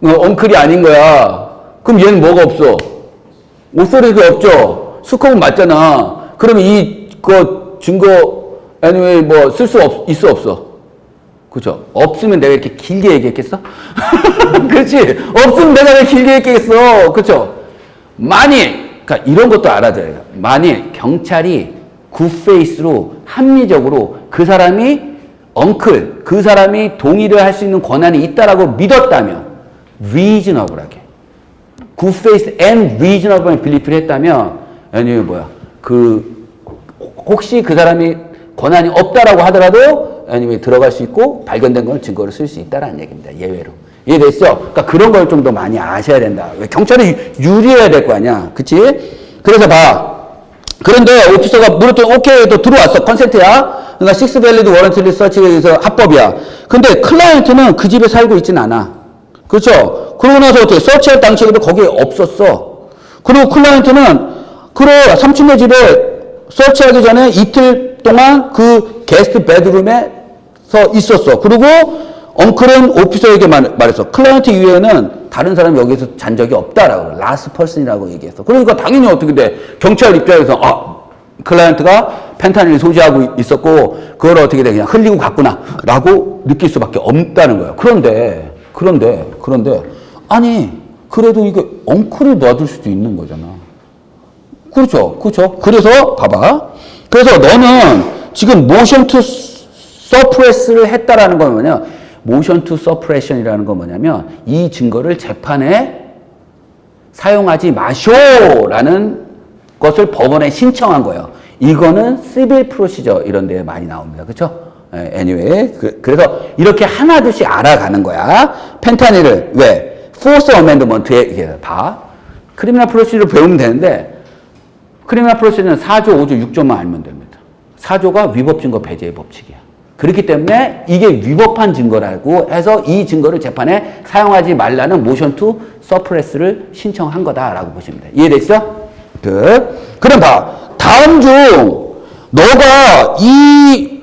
Speaker 1: 엉클이 아닌 거야. 그럼 얘는 뭐가 없어? 오소리가 없죠? 스코은 맞잖아. 그러면 증거, anyway, 쓸 수 있어, 없어? 그죠? 없으면 내가 이렇게 길게 얘기했겠어? 그렇지? 없으면 내가 왜 길게 얘기했겠어? 그죠? 그러니까 이런 것도 알아줘야 돼. 만일 경찰이 굿페이스로 합리적으로 그 사람이 그 사람이 동의를 할 수 있는 권한이 있다라고 믿었다면, reasonable하게. good faith and reasonable belief를 했다면, 아니면 혹시 그 사람이 권한이 없다라고 하더라도, 아니면 들어갈 수 있고, 발견된 걸 증거로 쓸 수 있다라는 얘기입니다. 예외로. 이해됐죠? 그러니까 그런 걸 좀 더 많이 아셔야 된다. 왜 경찰이 유리해야 될 거 아니야. 그치? 그래서 봐. 그런데 오피서가 물었더니 오케이, 또 들어왔어. 컨센트야. 그러니까 식스 밸리드 워런티 리서치에 의해서 합법이야. 근데 클라이언트는 그 집에 살고 있진 않아. 그렇죠? 그러고 나서 어떻게 서치할 당시에도 거기에 없었어. 그리고 클라이언트는 그래 3층의 집에 서치하기 전에 이틀 동안 그 게스트 베드룸에서 있었어. 그리고 엉클은 오피서에게 말했어. 클라이언트 이외에는 다른 사람이 여기서 잔 적이 없다라고. 라스트 퍼슨이라고 얘기했어. 그러니까 당연히 어떻게 돼? 경찰 입장에서 클라이언트가 펜타닐을 소지하고 있었고 그걸 어떻게 돼? 그냥 흘리고 갔구나 라고 느낄 수밖에 없다는 거야. 그런데 아니 그래도 이거 엉클을 놔둘 수도 있는 거잖아. 그렇죠? 그래서 봐봐. 그래서 너는 지금 motion to suppress를 했다라는 건 뭐냐? motion to suppression이라는 건 뭐냐면 이 증거를 재판에 사용하지 마쇼라는 것을 법원에 신청한 거예요. 이거는 civil procedure 이런 데에 많이 나옵니다. 그렇죠? anyway, 그래서 이렇게 하나둘씩 알아가는 거야. 펜타닐을 왜? Fourth Amendment에 이게 봐. 크리미널 프로시저를 배우면 되는데 크리미널 프로시저는 4조, 5조, 6조만 알면 됩니다. 4조가 위법 증거 배제의 법칙이야. 그렇기 때문에 이게 위법한 증거라고 해서 이 증거를 재판에 사용하지 말라는 motion to suppress를 신청한 거다라고 보시면 돼요. 이해됐죠? 그럼 봐. 다음 중 너가 이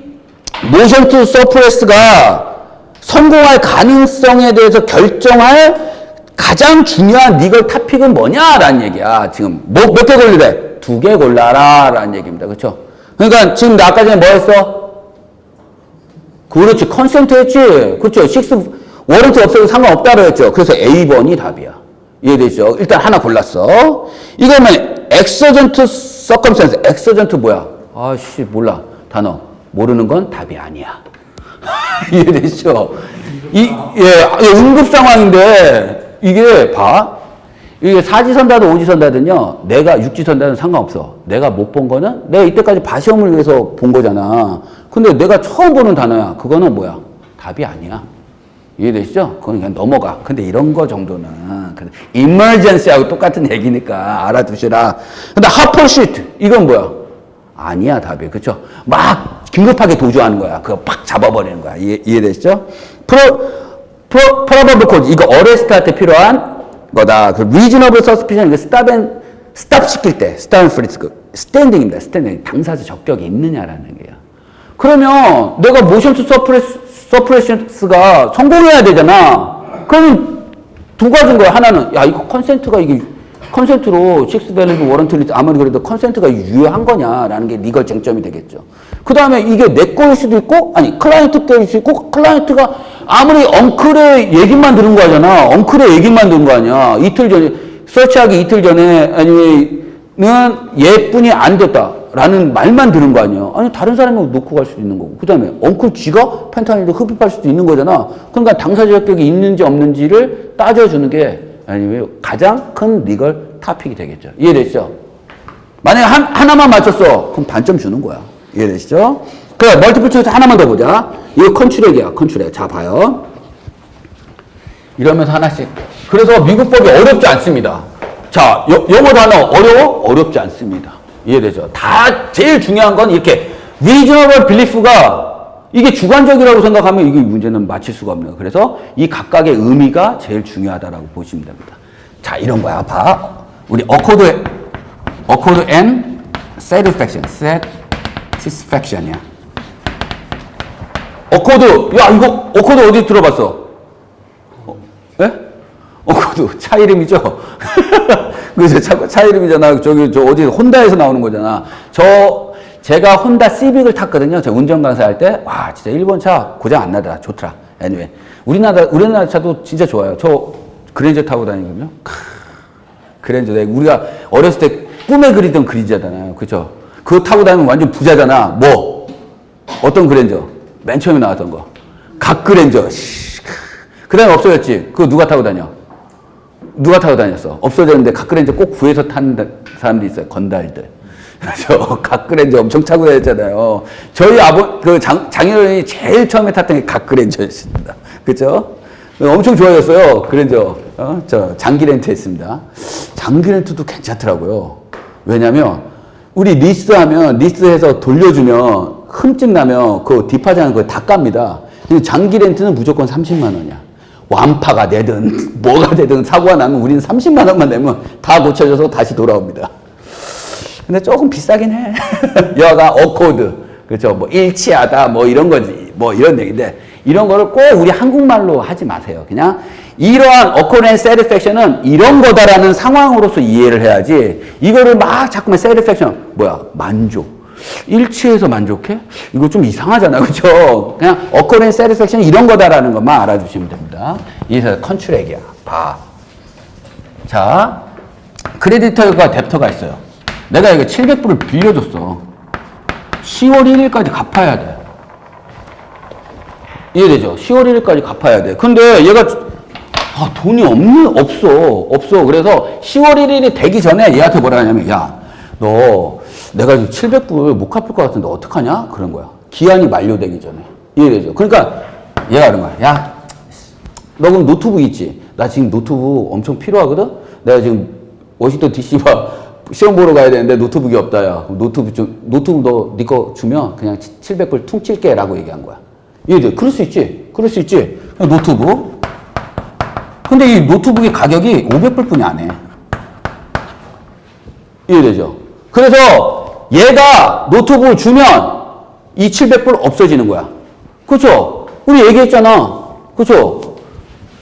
Speaker 1: motion to suppress가 성공할 가능성에 대해서 결정할 가장 중요한 리걸 토픽은 뭐냐라는 얘기야. 지금 몇 개 골라래? 2개 골라라라는 얘기입니다. 그렇죠? 그러니까 지금 나 아까 전에 뭐 했어? 그렇지. 컨센트 했지. 그렇죠. 6 워런트 없어도 상관없다고 했죠. 그래서 A번이 답이야. 이해되죠? 일단 하나 골랐어. 이거는 exigent circumstance. exigent 뭐야? 아씨 몰라. 단어. 모르는 건 답이 아니야. 이해되죠? 응급 상황인데 이게 봐. 이게 사지선다든 오지선다든요. 내가 육지선다든 상관없어. 내가 못 본 거는 내가 이때까지 바시험을 위해서 본 거잖아. 근데 내가 처음 보는 단어야. 그거는 뭐야? 답이 아니야. 이해되시죠? 그건 그냥 넘어가. 근데 이런 거 정도는 emergency하고 똑같은 얘기니까 알아두시라. 근데 하퍼시트 이건 뭐야? 아니야 답이. 그렇죠? 막 긴급하게 도주하는 거야. 그거 팍 잡아버리는 거야. 이해되시죠? probable cause 이거 어레스트할 때 필요한 거다. 그 reasonable suspicion 이거 stop 시킬 때 stop and freeze 스탠딩입니다. 스탠딩 당사자 적격이 있느냐라는 게요. 그러면 내가 motion to suppress가 성공해야 되잖아. 그러면 두 가지인 거야. 하나는 야 이거 컨센트로 6 밸리드 워런트 아무리 그래도 컨센트가 유효한 거냐라는 게 리걸 쟁점이 되겠죠. 그 다음에 이게 내 거일 수도 있고 아니 클라이언트 거일 수도 있고 클라이언트가 아무리 엉클의 얘기만 들은 거잖아. 엉클의 얘기만 들은 거 아니야. 이틀 전에 서치하기 이틀 전에 아니면 얘뿐이 안 됐다라는 말만 들은 거 아니에요. 아니 다른 사람이 놓고 갈 수도 있는 거고 그 다음에 엉클 쥐가 펜타닐을 흡입할 수도 있는 거잖아. 그러니까 당사자 자격이 있는지 없는지를 따져주는 게 아니면 가장 큰 리걸 토픽이 되겠죠. 이해되시죠? 만약에 하나만 맞췄어 그럼 반점 주는 거야. 이해되시죠? 그래 멀티플 초이스 하나만 더 보자. 이거 컨츄렉이야. 컨츄렉. 자 봐요. 이러면서 하나씩. 그래서 미국법이 어렵지 않습니다. 자, 영어 단어 어려워? 어렵지 않습니다. 이해되죠? 다 제일 중요한 건 이렇게 reasonable belief가 이게 주관적이라고 생각하면 이게 문제는 맞힐 수가 없네요. 그래서 이 각각의 의미가 제일 중요하다라고 보시면 됩니다. 자, 이런 거야. 봐. 우리 accord and satisfaction이야. accord. 야, 이거 accord 어디 들어봤어? 예? accord 차 이름이죠? 그죠? 차 이름이잖아. 저 어디 혼다에서 나오는 거잖아. 제가 혼다 시빅을 탔거든요. 제가 운전 강사할 때. 와, 진짜 일본 차 고장 안 나더라. 좋더라. anyway. 우리나라 차도 진짜 좋아요. 저 그랜저 타고 다니거든요. 그랜저. 우리가 어렸을 때 꿈에 그리던 그랜저잖아요. 그죠? 그거 타고 다니면 완전 부자잖아. 뭐? 어떤 그랜저? 맨 처음에 나왔던 거. 각 그랜저. 그 다음에 없어졌지. 그거 누가 타고 다녀? 누가 타고 다녔어? 없어졌는데 각그랜저 꼭 구해서 타는 사람들이 있어요. 건달들. 그래서 각그랜저 엄청 타고 다녔잖아요. 저희 장인어른이 제일 처음에 탔던 게 각그랜저였습니다. 그죠? 엄청 좋아졌어요. 그랜저. 저 장기 렌트 했습니다. 장기 렌트도 괜찮더라고요. 왜냐면 우리 리스해서 돌려주면 흠집 나면 그 뒷파장은 그거 다 깝니다. 근데 장기 렌트는 무조건 30만 원이야. 완파가 되든 뭐가 되든 사고가 나면 우리는 30만 원만 내면 다 고쳐져서 다시 돌아옵니다. 근데 조금 비싸긴 해. 여가 어코드. 그렇죠. 뭐 일치하다 뭐 이런 거지. 뭐 이런 얘기인데 이런 거를 꼭 우리 한국말로 하지 마세요. 그냥 이러한 어코드 앤 세티스팩션은 이런 거다라는 상황으로서 이해를 해야지 이거를 막 자꾸만 세티스팩션 뭐야? 만족. 일치해서 만족해? 이거 좀 이상하잖아. 그죠? 그냥 accord and satisfaction 이런 거다라는 것만 알아주시면 됩니다. 이래서 컨츄렉이야. 봐. 자, 크레디터가 뎁터가 있어요. 내가 이거 700불을 빌려줬어. 10월 1일까지 갚아야 돼. 이해되죠? 10월 1일까지 갚아야 돼. 근데 얘가 돈이 없어. 그래서 10월 1일이 되기 전에 얘한테 뭐라 하냐면 야, 너 내가 지금 700불 못 갚을 것 같은데 어떡하냐? 그런 거야. 기한이 만료되기 전에. 이해되죠? 그러니까 얘가 그런 거야. 야, 너 그럼 노트북 있지? 나 지금 노트북 엄청 필요하거든? 내가 지금 워싱턴 DC와 시험 보러 가야 되는데 노트북이 없다. 야, 노트북 너 네 거 주면 그냥 700불 퉁칠게 라고 얘기한 거야. 이해돼? 그럴 수 있지. 노트북. 근데 이 노트북의 가격이 500불 뿐이 안 해. 이해되죠? 그래서 얘가 노트북을 주면 이 700불 없어지는 거야. 그렇죠? 우리 얘기했잖아. 그렇죠?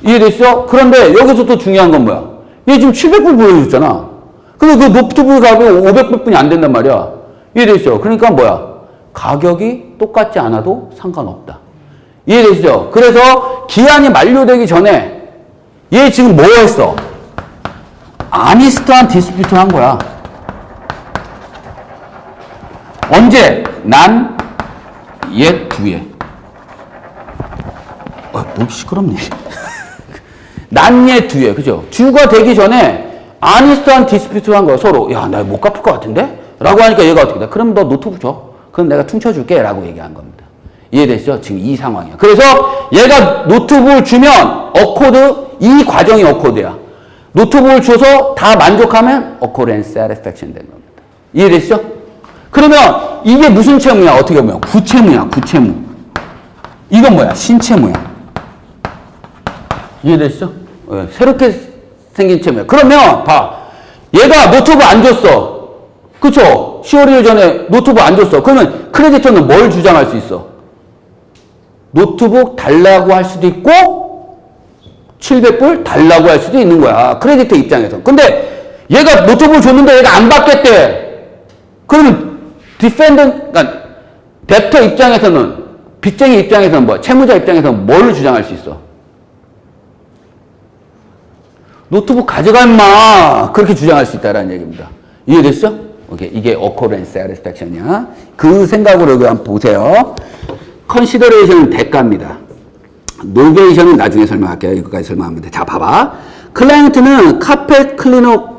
Speaker 1: 이해됐어? 그런데 여기서 또 중요한 건 뭐야? 얘 지금 700불 보여줬잖아. 근데 그 노트북 가격이 500불 뿐이 안 된단 말이야. 이해됐어? 그러니까 뭐야? 가격이 똑같지 않아도 상관없다. 이해되시죠? 그래서 기한이 만료되기 전에 얘 지금 뭐 했어? 아니스트한 디스피트를 한 거야. 언제? 난, 얘, 뒤에. 뭐 시끄럽네. 난, 얘, 뒤에. 그죠? 주가 되기 전에 아니스트한 디스피트를 한 거야. 서로. 야, 나 못 갚을 것 같은데? 라고 하니까 얘가 어떻게 돼? 그럼 너 노트북 줘. 그럼 내가 퉁쳐줄게. 라고 얘기한 겁니다. 이해되시죠? 지금 이 상황이야. 그래서 얘가 노트북을 주면 이 과정이 어코드야. 노트북을 줘서 다 만족하면 accord and satisfaction 되는 겁니다. 이해되시죠? 그러면 이게 무슨 채무야? 어떻게 보면 구채무야. 구채무. 이건 뭐야? 신채무야. 이해되시죠? 네, 새롭게 생긴 채무야. 그러면 봐. 얘가 노트북 안 줬어. 그쵸? 10월 1일 전에 노트북 안 줬어. 그러면 크레디터는 뭘 주장할 수 있어? 노트북 달라고 할 수도 있고 700불 달라고 할 수도 있는 거야. 크레디터 입장에서. 근데 얘가 노트북을 줬는데 얘가 안 받겠대. 그러면 그러니까 뎁터 입장에서는 빚쟁이 입장에서는 뭐 채무자 입장에서는 뭘 주장할 수 있어? 노트북 가져가 임마. 그렇게 주장할 수 있다라는 얘기입니다. 이해됐어? 오케이. 이게 occurrence satisfaction이야. 그 생각으로 여기 한번 보세요. consideration은 대가입니다. novation은 나중에 설명할게요. 이거까지 설명하면 돼. 자, 봐봐. 클라이언트는 카펫 클리너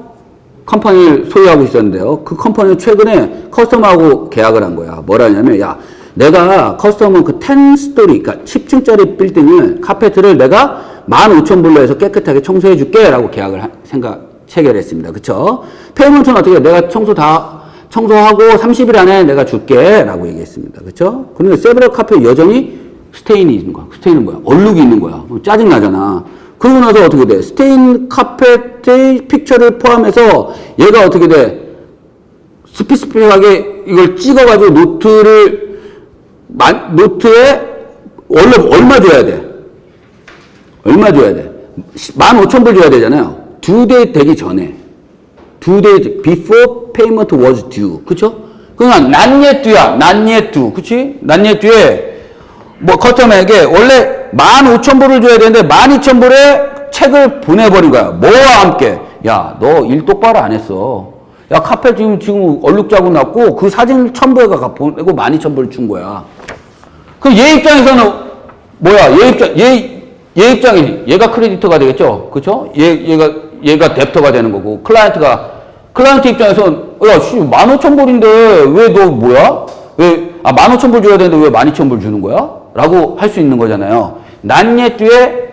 Speaker 1: 컴퍼니를 소유하고 있었는데요. 그 컴퍼니는 최근에 커스텀하고 계약을 한 거야. 뭐라냐면, 야, 내가 커스텀은 그 10스토리, 그러니까 10층짜리 빌딩을, 카페트를 내가 15,000불로 해서 깨끗하게 청소해 줄게. 라고 계약을 체결했습니다. 그쵸? 페이먼트는 어떻게 해? 내가 청소하고 30일 안에 내가 줄게. 라고 얘기했습니다. 그쵸? 그러니까 세브럴 카페 여전히 스테인이 있는 거야. 스테인은 뭐야? 얼룩이 있는 거야. 짜증나잖아. 그러고 나서 어떻게 돼? 스테인 카펫의 픽처를 포함해서 얘가 어떻게 돼? 스피시픽하게 이걸 찍어가지고 노트에 얼마 줘야 돼? 얼마 줘야 돼? 15,000불 줘야 되잖아요. due date 되기 전에. due date before payment was due. 그쵸? 그러니까 not yet due야. not yet due. 그치? not yet due에 커스터머에게 원래 15,000불을 줘야 되는데 12,000불에 책을 보내버린 거야. 뭐와 함께? 야, 너 일 똑바로 안 했어. 야, 카페 지금 얼룩 자국 났고 그 사진 첨부해가 보내고 12,000불을 준 거야. 그럼 얘 입장에서는 뭐야? 얘 입장이 얘가 크레디터가 되겠죠? 그쵸? 얘가 뎁터가 되는 거고 클라이언트 입장에서는 야, 15,000불인데 왜 너 뭐야? 15,000불 줘야 되는데 왜 12,000불 주는 거야? 라고 할 수 있는 거잖아요. 난예 뒤에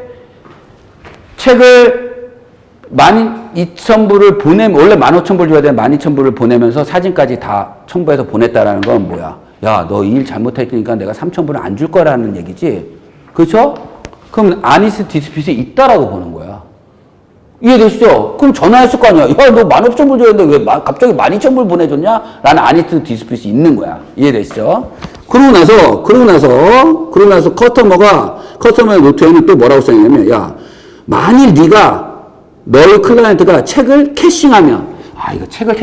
Speaker 1: 책을 12,000불을 원래 15,000불 줘야 되는 12,000불을 보내면서 사진까지 다 첨부해서 보냈다라는 건 뭐야? 야, 너 일 잘못했으니까 내가 3,000불을 안 줄 거라는 얘기지? 그렇죠? 그럼 아니스 디스핏이 있다라고 보는 거야. 이해되시죠? 그럼 전화했을 거 아니야. 야, 너 15,000불 줘야 되는데 왜 갑자기 12,000불 보내줬냐? 라는 아니스 디스핏이 있는 거야. 이해되시죠? 그러고 나서 커스터머의 노트에는 또 뭐라고 써있냐면, 야, 만일 너희 클라이언트가 책을 캐싱하면, 이거 책을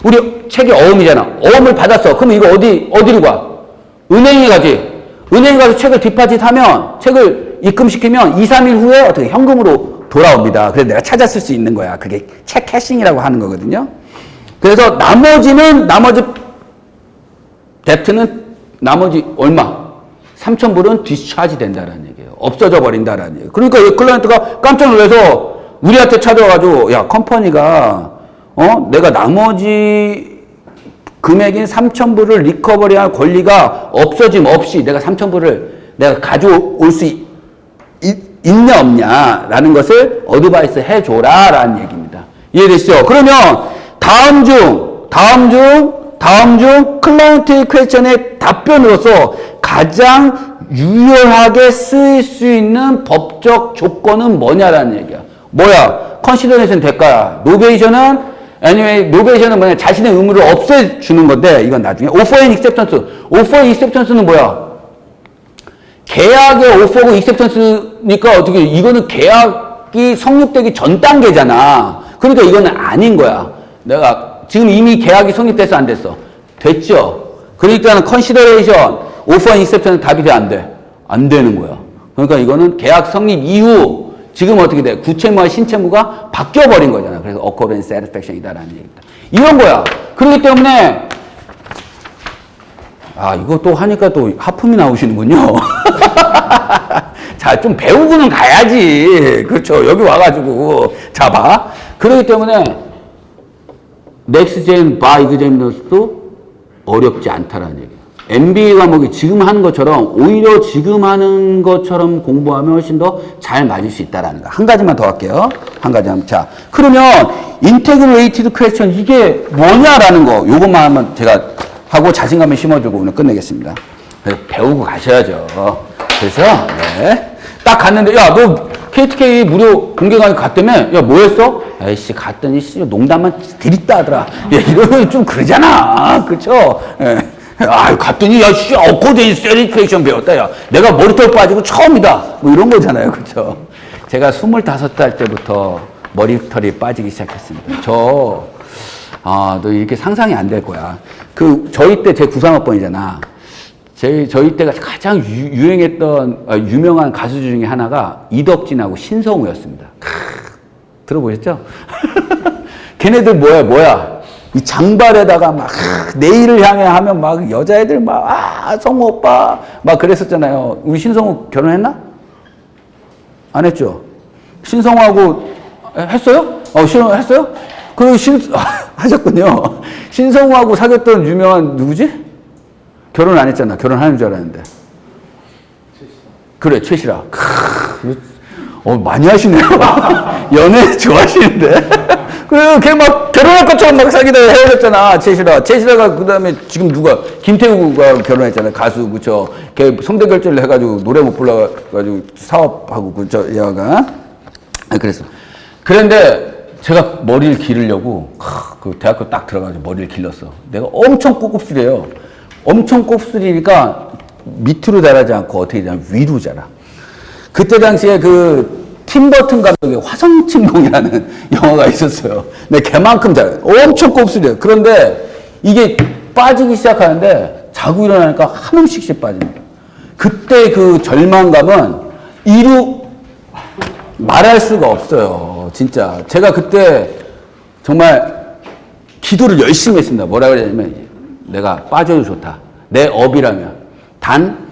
Speaker 1: 우리 책이 어음이잖아. 어음을 받았어. 그럼 이거 어디로 가? 은행에 가지. 은행에 가서 책을 디파짓 하면, 책을 입금시키면 2, 3일 후에 어떻게 현금으로 돌아옵니다. 그래서 내가 찾아 쓸 수 있는 거야. 그게 책 캐싱이라고 하는 거거든요. 그래서 나머지 뎁트는 나머지 얼마? 3,000불은 디스차지 된다라는 얘기예요. 없어져 버린다라는 얘기예요. 그러니까 이 클라이언트가 깜짝 놀라서 우리한테 찾아와가지고, 야, 컴퍼니가, 내가 나머지 금액인 3,000불을 리커버리할 권리가 없어짐 없이 내가 3,000불을 내가 가져올 수 있냐 없냐 라는 것을 어드바이스 해줘라라는 얘기입니다. 이해되시죠? 그러면 다음 중 클라이언트의 퀘스천의 답변으로서 가장 유효하게 쓰일 수 있는 법적 조건은 뭐냐라는 얘기야. 뭐야? 컨시더레이션 대가야. 노베이션은 뭐냐? 자신의 의무를 없애주는 건데 이건 나중에. 오퍼 앤 익셉턴스. 오퍼 앤 익셉턴스는 뭐야? 계약의 오퍼고 익셉턴스니까 어떻게 이거는 계약이 성립되기 전 단계잖아. 그러니까 이거는 아닌 거야. 내가 지금 이미 계약이 성립돼서 안 됐어. 됐죠? 그러니까 컨시더레이션, 오퍼 앤 익셉턴스 답이 돼 안 돼? 안 되는 거야. 그러니까 이거는 계약 성립 이후 지금 어떻게 돼? 구채무와 신채무가 바뀌어버린 거잖아. 그래서 occurrence satisfaction이다라는 얘기다. 이런 거야. 그렇기 때문에 이거 또 하니까 또 하품이 나오시는군요. 자, 좀 배우고는 가야지. 그렇죠. 여기 와가지고. 자, 봐. 그렇기 때문에 넥스트젠 바 이그제미너스도 어렵지 않다라는 얘기예요. MBA 과목이 지금 하는 것처럼 오히려 지금 하는 것처럼 공부하면 훨씬 더 잘 맞을 수 있다라는 거. 한 가지만 더 할게요. 한 가지만. 자, 그러면 인테그레이티드 퀘스천 이게 뭐냐라는 거. 요것만 하면 제가 하고 자신감을 심어주고 오늘 끝내겠습니다. 그래서 배우고 가셔야죠. 그래서 네. 딱 갔는데 야, 너 KTK 무료 공개 강의 갔다며? 야, 뭐 했어? 에이씨, 갔더니 농담만 드립다 하더라. 야, 이러면 좀 그러잖아. 그쵸? 예. 갔더니, 야, 어코데인 세리케이션 배웠다, 야. 내가 머리털 빠지고 처음이다. 뭐 이런 거잖아요. 그쵸? 제가 25살 때부터 머리털이 빠지기 시작했습니다. 너 이렇게 상상이 안 될 거야. 저희 때 제 93학번이잖아. 저희 때가 가장 유행했던, 유명한 가수 중에 하나가 이덕진하고 신성우였습니다. 들어보셨죠? 걔네들 뭐야? 이 장발에다가 막 내일을 향해 하면 막 여자애들 막 성우 오빠 막 그랬었잖아요. 우리 신성우 결혼했나? 안 했죠. 신성우하고 했어요? 했어요? 하셨군요. 신성우하고 사귀었던 유명한 누구지? 결혼 안 했잖아. 결혼하는 줄 알았는데. 그래, 최시라. 많이 하시네요. 연애 좋아하시는데. 그래, 걔 막 결혼할 것처럼 막 사귀다가 헤어졌잖아. 최시라. 최시라가 그 다음에 지금 누가? 김태우가 결혼했잖아요. 가수, 그쵸. 걔 성대결절을 해가지고 노래 못 불러가지고 사업하고, 그쵸. 얘가. 그랬어. 그런데 제가 머리를 기르려고, 그 대학교 딱 들어가지고 머리를 길렀어. 내가 엄청 곱슬이에요. 엄청 곱슬이니까 밑으로 자라지 않고 어떻게 되냐면 위로 자라. 그때 당시에 그 팀버튼 감독의 화성침공이라는 영화가 있었어요. 근데 걔만큼 자라요. 엄청 곱슬이에요. 그런데 이게 빠지기 시작하는데 자고 일어나니까 한 움씩씩 빠집니다. 그때 그 절망감은 말할 수가 없어요. 진짜. 제가 그때 정말 기도를 열심히 했습니다. 뭐라 그러냐면 내가 빠져도 좋다. 내 업이라면. 단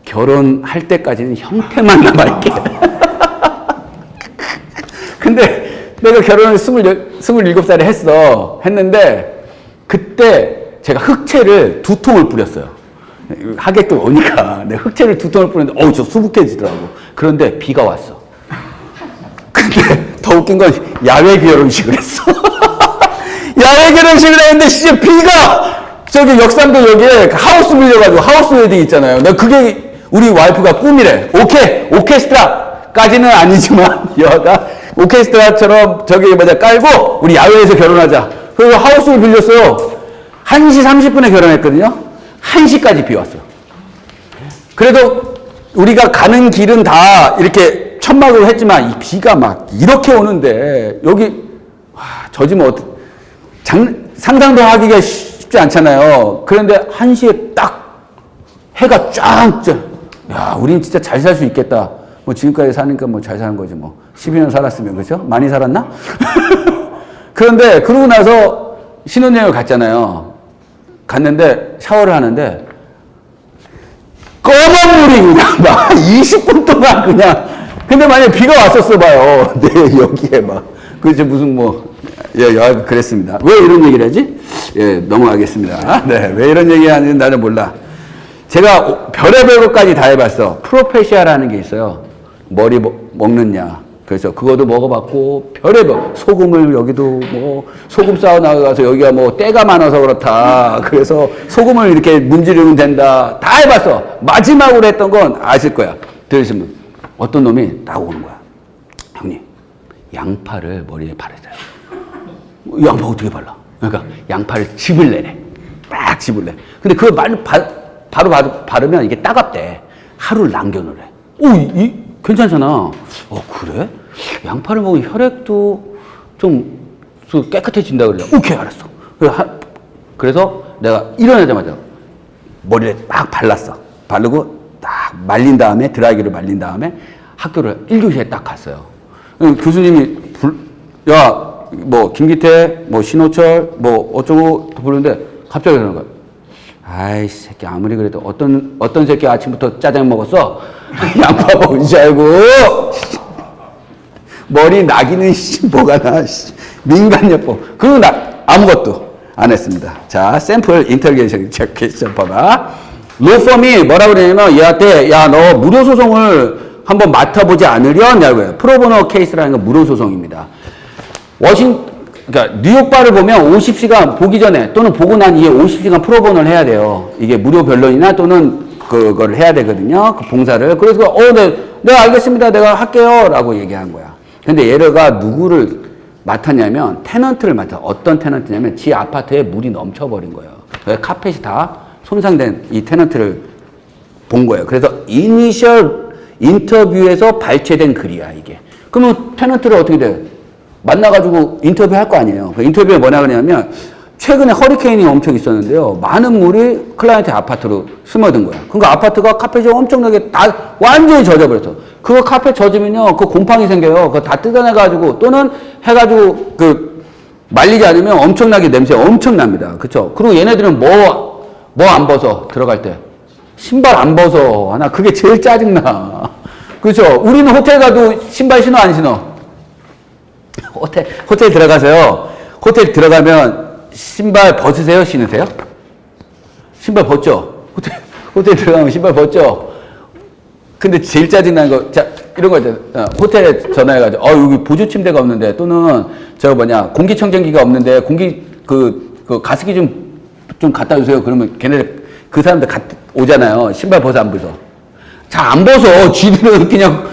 Speaker 1: 결혼할 때까지는 형태만 남아있게. 근데 내가 결혼을 27살에 했는데 그때 제가 흑채를 2통을 뿌렸어요. 하객도 오니까 내가 흑채를 2통을 뿌렸는데 저 수북해지더라고. 그런데 비가 왔어. 근데 더 웃긴 건 야외 결혼식을 했어. 야외 결혼식을 했는데 진짜 비가 저기 역삼도 여기에 하우스 빌려가지고 하우스 웨딩 있잖아요. 내가 그게 우리 와이프가 꿈이래. 오케스트라까지는 아니지만 여가 오케스트라처럼 저기 깔고 우리 야외에서 결혼하자. 그래서 하우스를 빌렸어요. 1시 30분에 결혼했거든요. 1시까지 비 왔어. 그래도 우리가 가는 길은 다 이렇게 천막으로 했지만 이 비가 막 이렇게 오는데 여기 젖으면 상상도 하기가 쉽지 않잖아요. 그런데 1시에 딱 해가 쫙 야, 우린 진짜 잘 살 수 있겠다. 뭐 지금까지 사니까 뭐 잘 사는 거지 뭐. 12년 살았으면, 그죠? 많이 살았나? 그런데 그러고 나서 신혼여행을 갔잖아요. 갔는데 샤워를 하는데 검은 물이 그냥 막 20분 동안 그냥. 근데 만약에 비가 왔었어 봐요. 네, 여기에 막. 그죠, 무슨 뭐. 그랬습니다. 왜 이런 얘기를 하지? 넘어가겠습니다. 네, 왜 이런 얘기 하는지 나는 몰라. 제가 별의별 것까지 다 해봤어. 프로페시아라는 게 있어요. 머리 먹는 약. 그래서 그것도 먹어봤고, 별의별. 소금을 여기도 뭐, 소금 사우나 가서 여기가 뭐 때가 많아서 그렇다. 그래서 소금을 이렇게 문지르면 된다. 다 해봤어. 마지막으로 했던 건 아실 거야. 들으신 분. 어떤 놈이 딱 오는 거야. 형님, 양파를 머리에 바르세요. 양파 어떻게 발라? 그러니까 양파를 즙을 내래. 딱 즙을 내. 근데 그걸 바로 바르면 이게 따갑대. 하루를 남겨놓으래. 괜찮잖아. 그래? 양파를 먹으면 혈액도 좀 깨끗해진다 그래. 오케이, 알았어. 그래서 내가 일어나자마자 머리에 막 발랐어. 바르고 딱 말린 다음에, 드라이기로 말린 다음에 학교를 1교시에 딱 갔어요. 교수님이 뭐 김기태, 뭐 신호철, 뭐 어쩌고 부르는데 갑자기 그러는 거야. 아이씨, 새끼 아무리 그래도 어떤 새끼 아침부터 짜장 먹었어? 양파 먹은 줄 알고 머리 나기는 뭐가 나 민간요법. 그리고 아무것도 안 했습니다. 자, 샘플 인터게이션 퀘스천 봐봐. 로펌이 뭐라고 그러냐면 얘한테 너 무료소송을 한번 맡아보지 않으려냐고요. 프로보노 케이스라는 건 무료소송입니다. 그러니까 뉴욕바를 보면 50시간 보기 전에 또는 보고 난 이후에 50시간 프로보노를 해야 돼요. 이게 무료 변론이나 또는 그걸 해야 되거든요. 그 봉사를. 그래서 네, 알겠습니다. 내가 할게요. 라고 얘기한 거야. 근데 얘가 누구를 맡았냐면 테넌트를 맡아. 어떤 테넌트냐면 지 아파트에 물이 넘쳐버린 거예요. 카펫이 다 손상된 이 테넌트를 본 거예요. 그래서 이니셜 인터뷰에서 발췌된 글이야, 이게. 그러면 테넌트를 어떻게 돼? 만나가지고 인터뷰 할 거 아니에요. 그 인터뷰에 뭐냐 그러냐면 최근에 허리케인이 엄청 있었는데요. 많은 물이 클라이언트 아파트로 스며든 거야. 그러니까 아파트가 카펫이 엄청나게 다 완전히 젖어버렸어. 그거 카펫 젖으면요, 그 곰팡이 생겨요. 그거 다 뜯어내가지고 또는 해가지고 말리지 않으면 엄청나게 냄새 엄청납니다. 그쵸? 그리고 얘네들은 뭐 안 벗어, 들어갈 때. 신발 안 벗어. 나 그게 제일 짜증나. 그죠? 우리는 호텔 가도 신발 신어, 안 신어? 호텔 들어가서요. 호텔 들어가면 신발 벗으세요? 신으세요? 신발 벗죠? 호텔 들어가면 신발 벗죠? 근데 제일 짜증나는 거, 자, 이런 거 있잖아요. 호텔에 전화해가지고, 여기 보조 침대가 없는데, 또는, 공기청정기가 없는데, 가습기 좀 갖다 주세요. 그러면 걔네들, 그 사람들 오잖아요. 신발 벗어, 안 벗어? 잘 안 벗어. 쥐들은 그냥,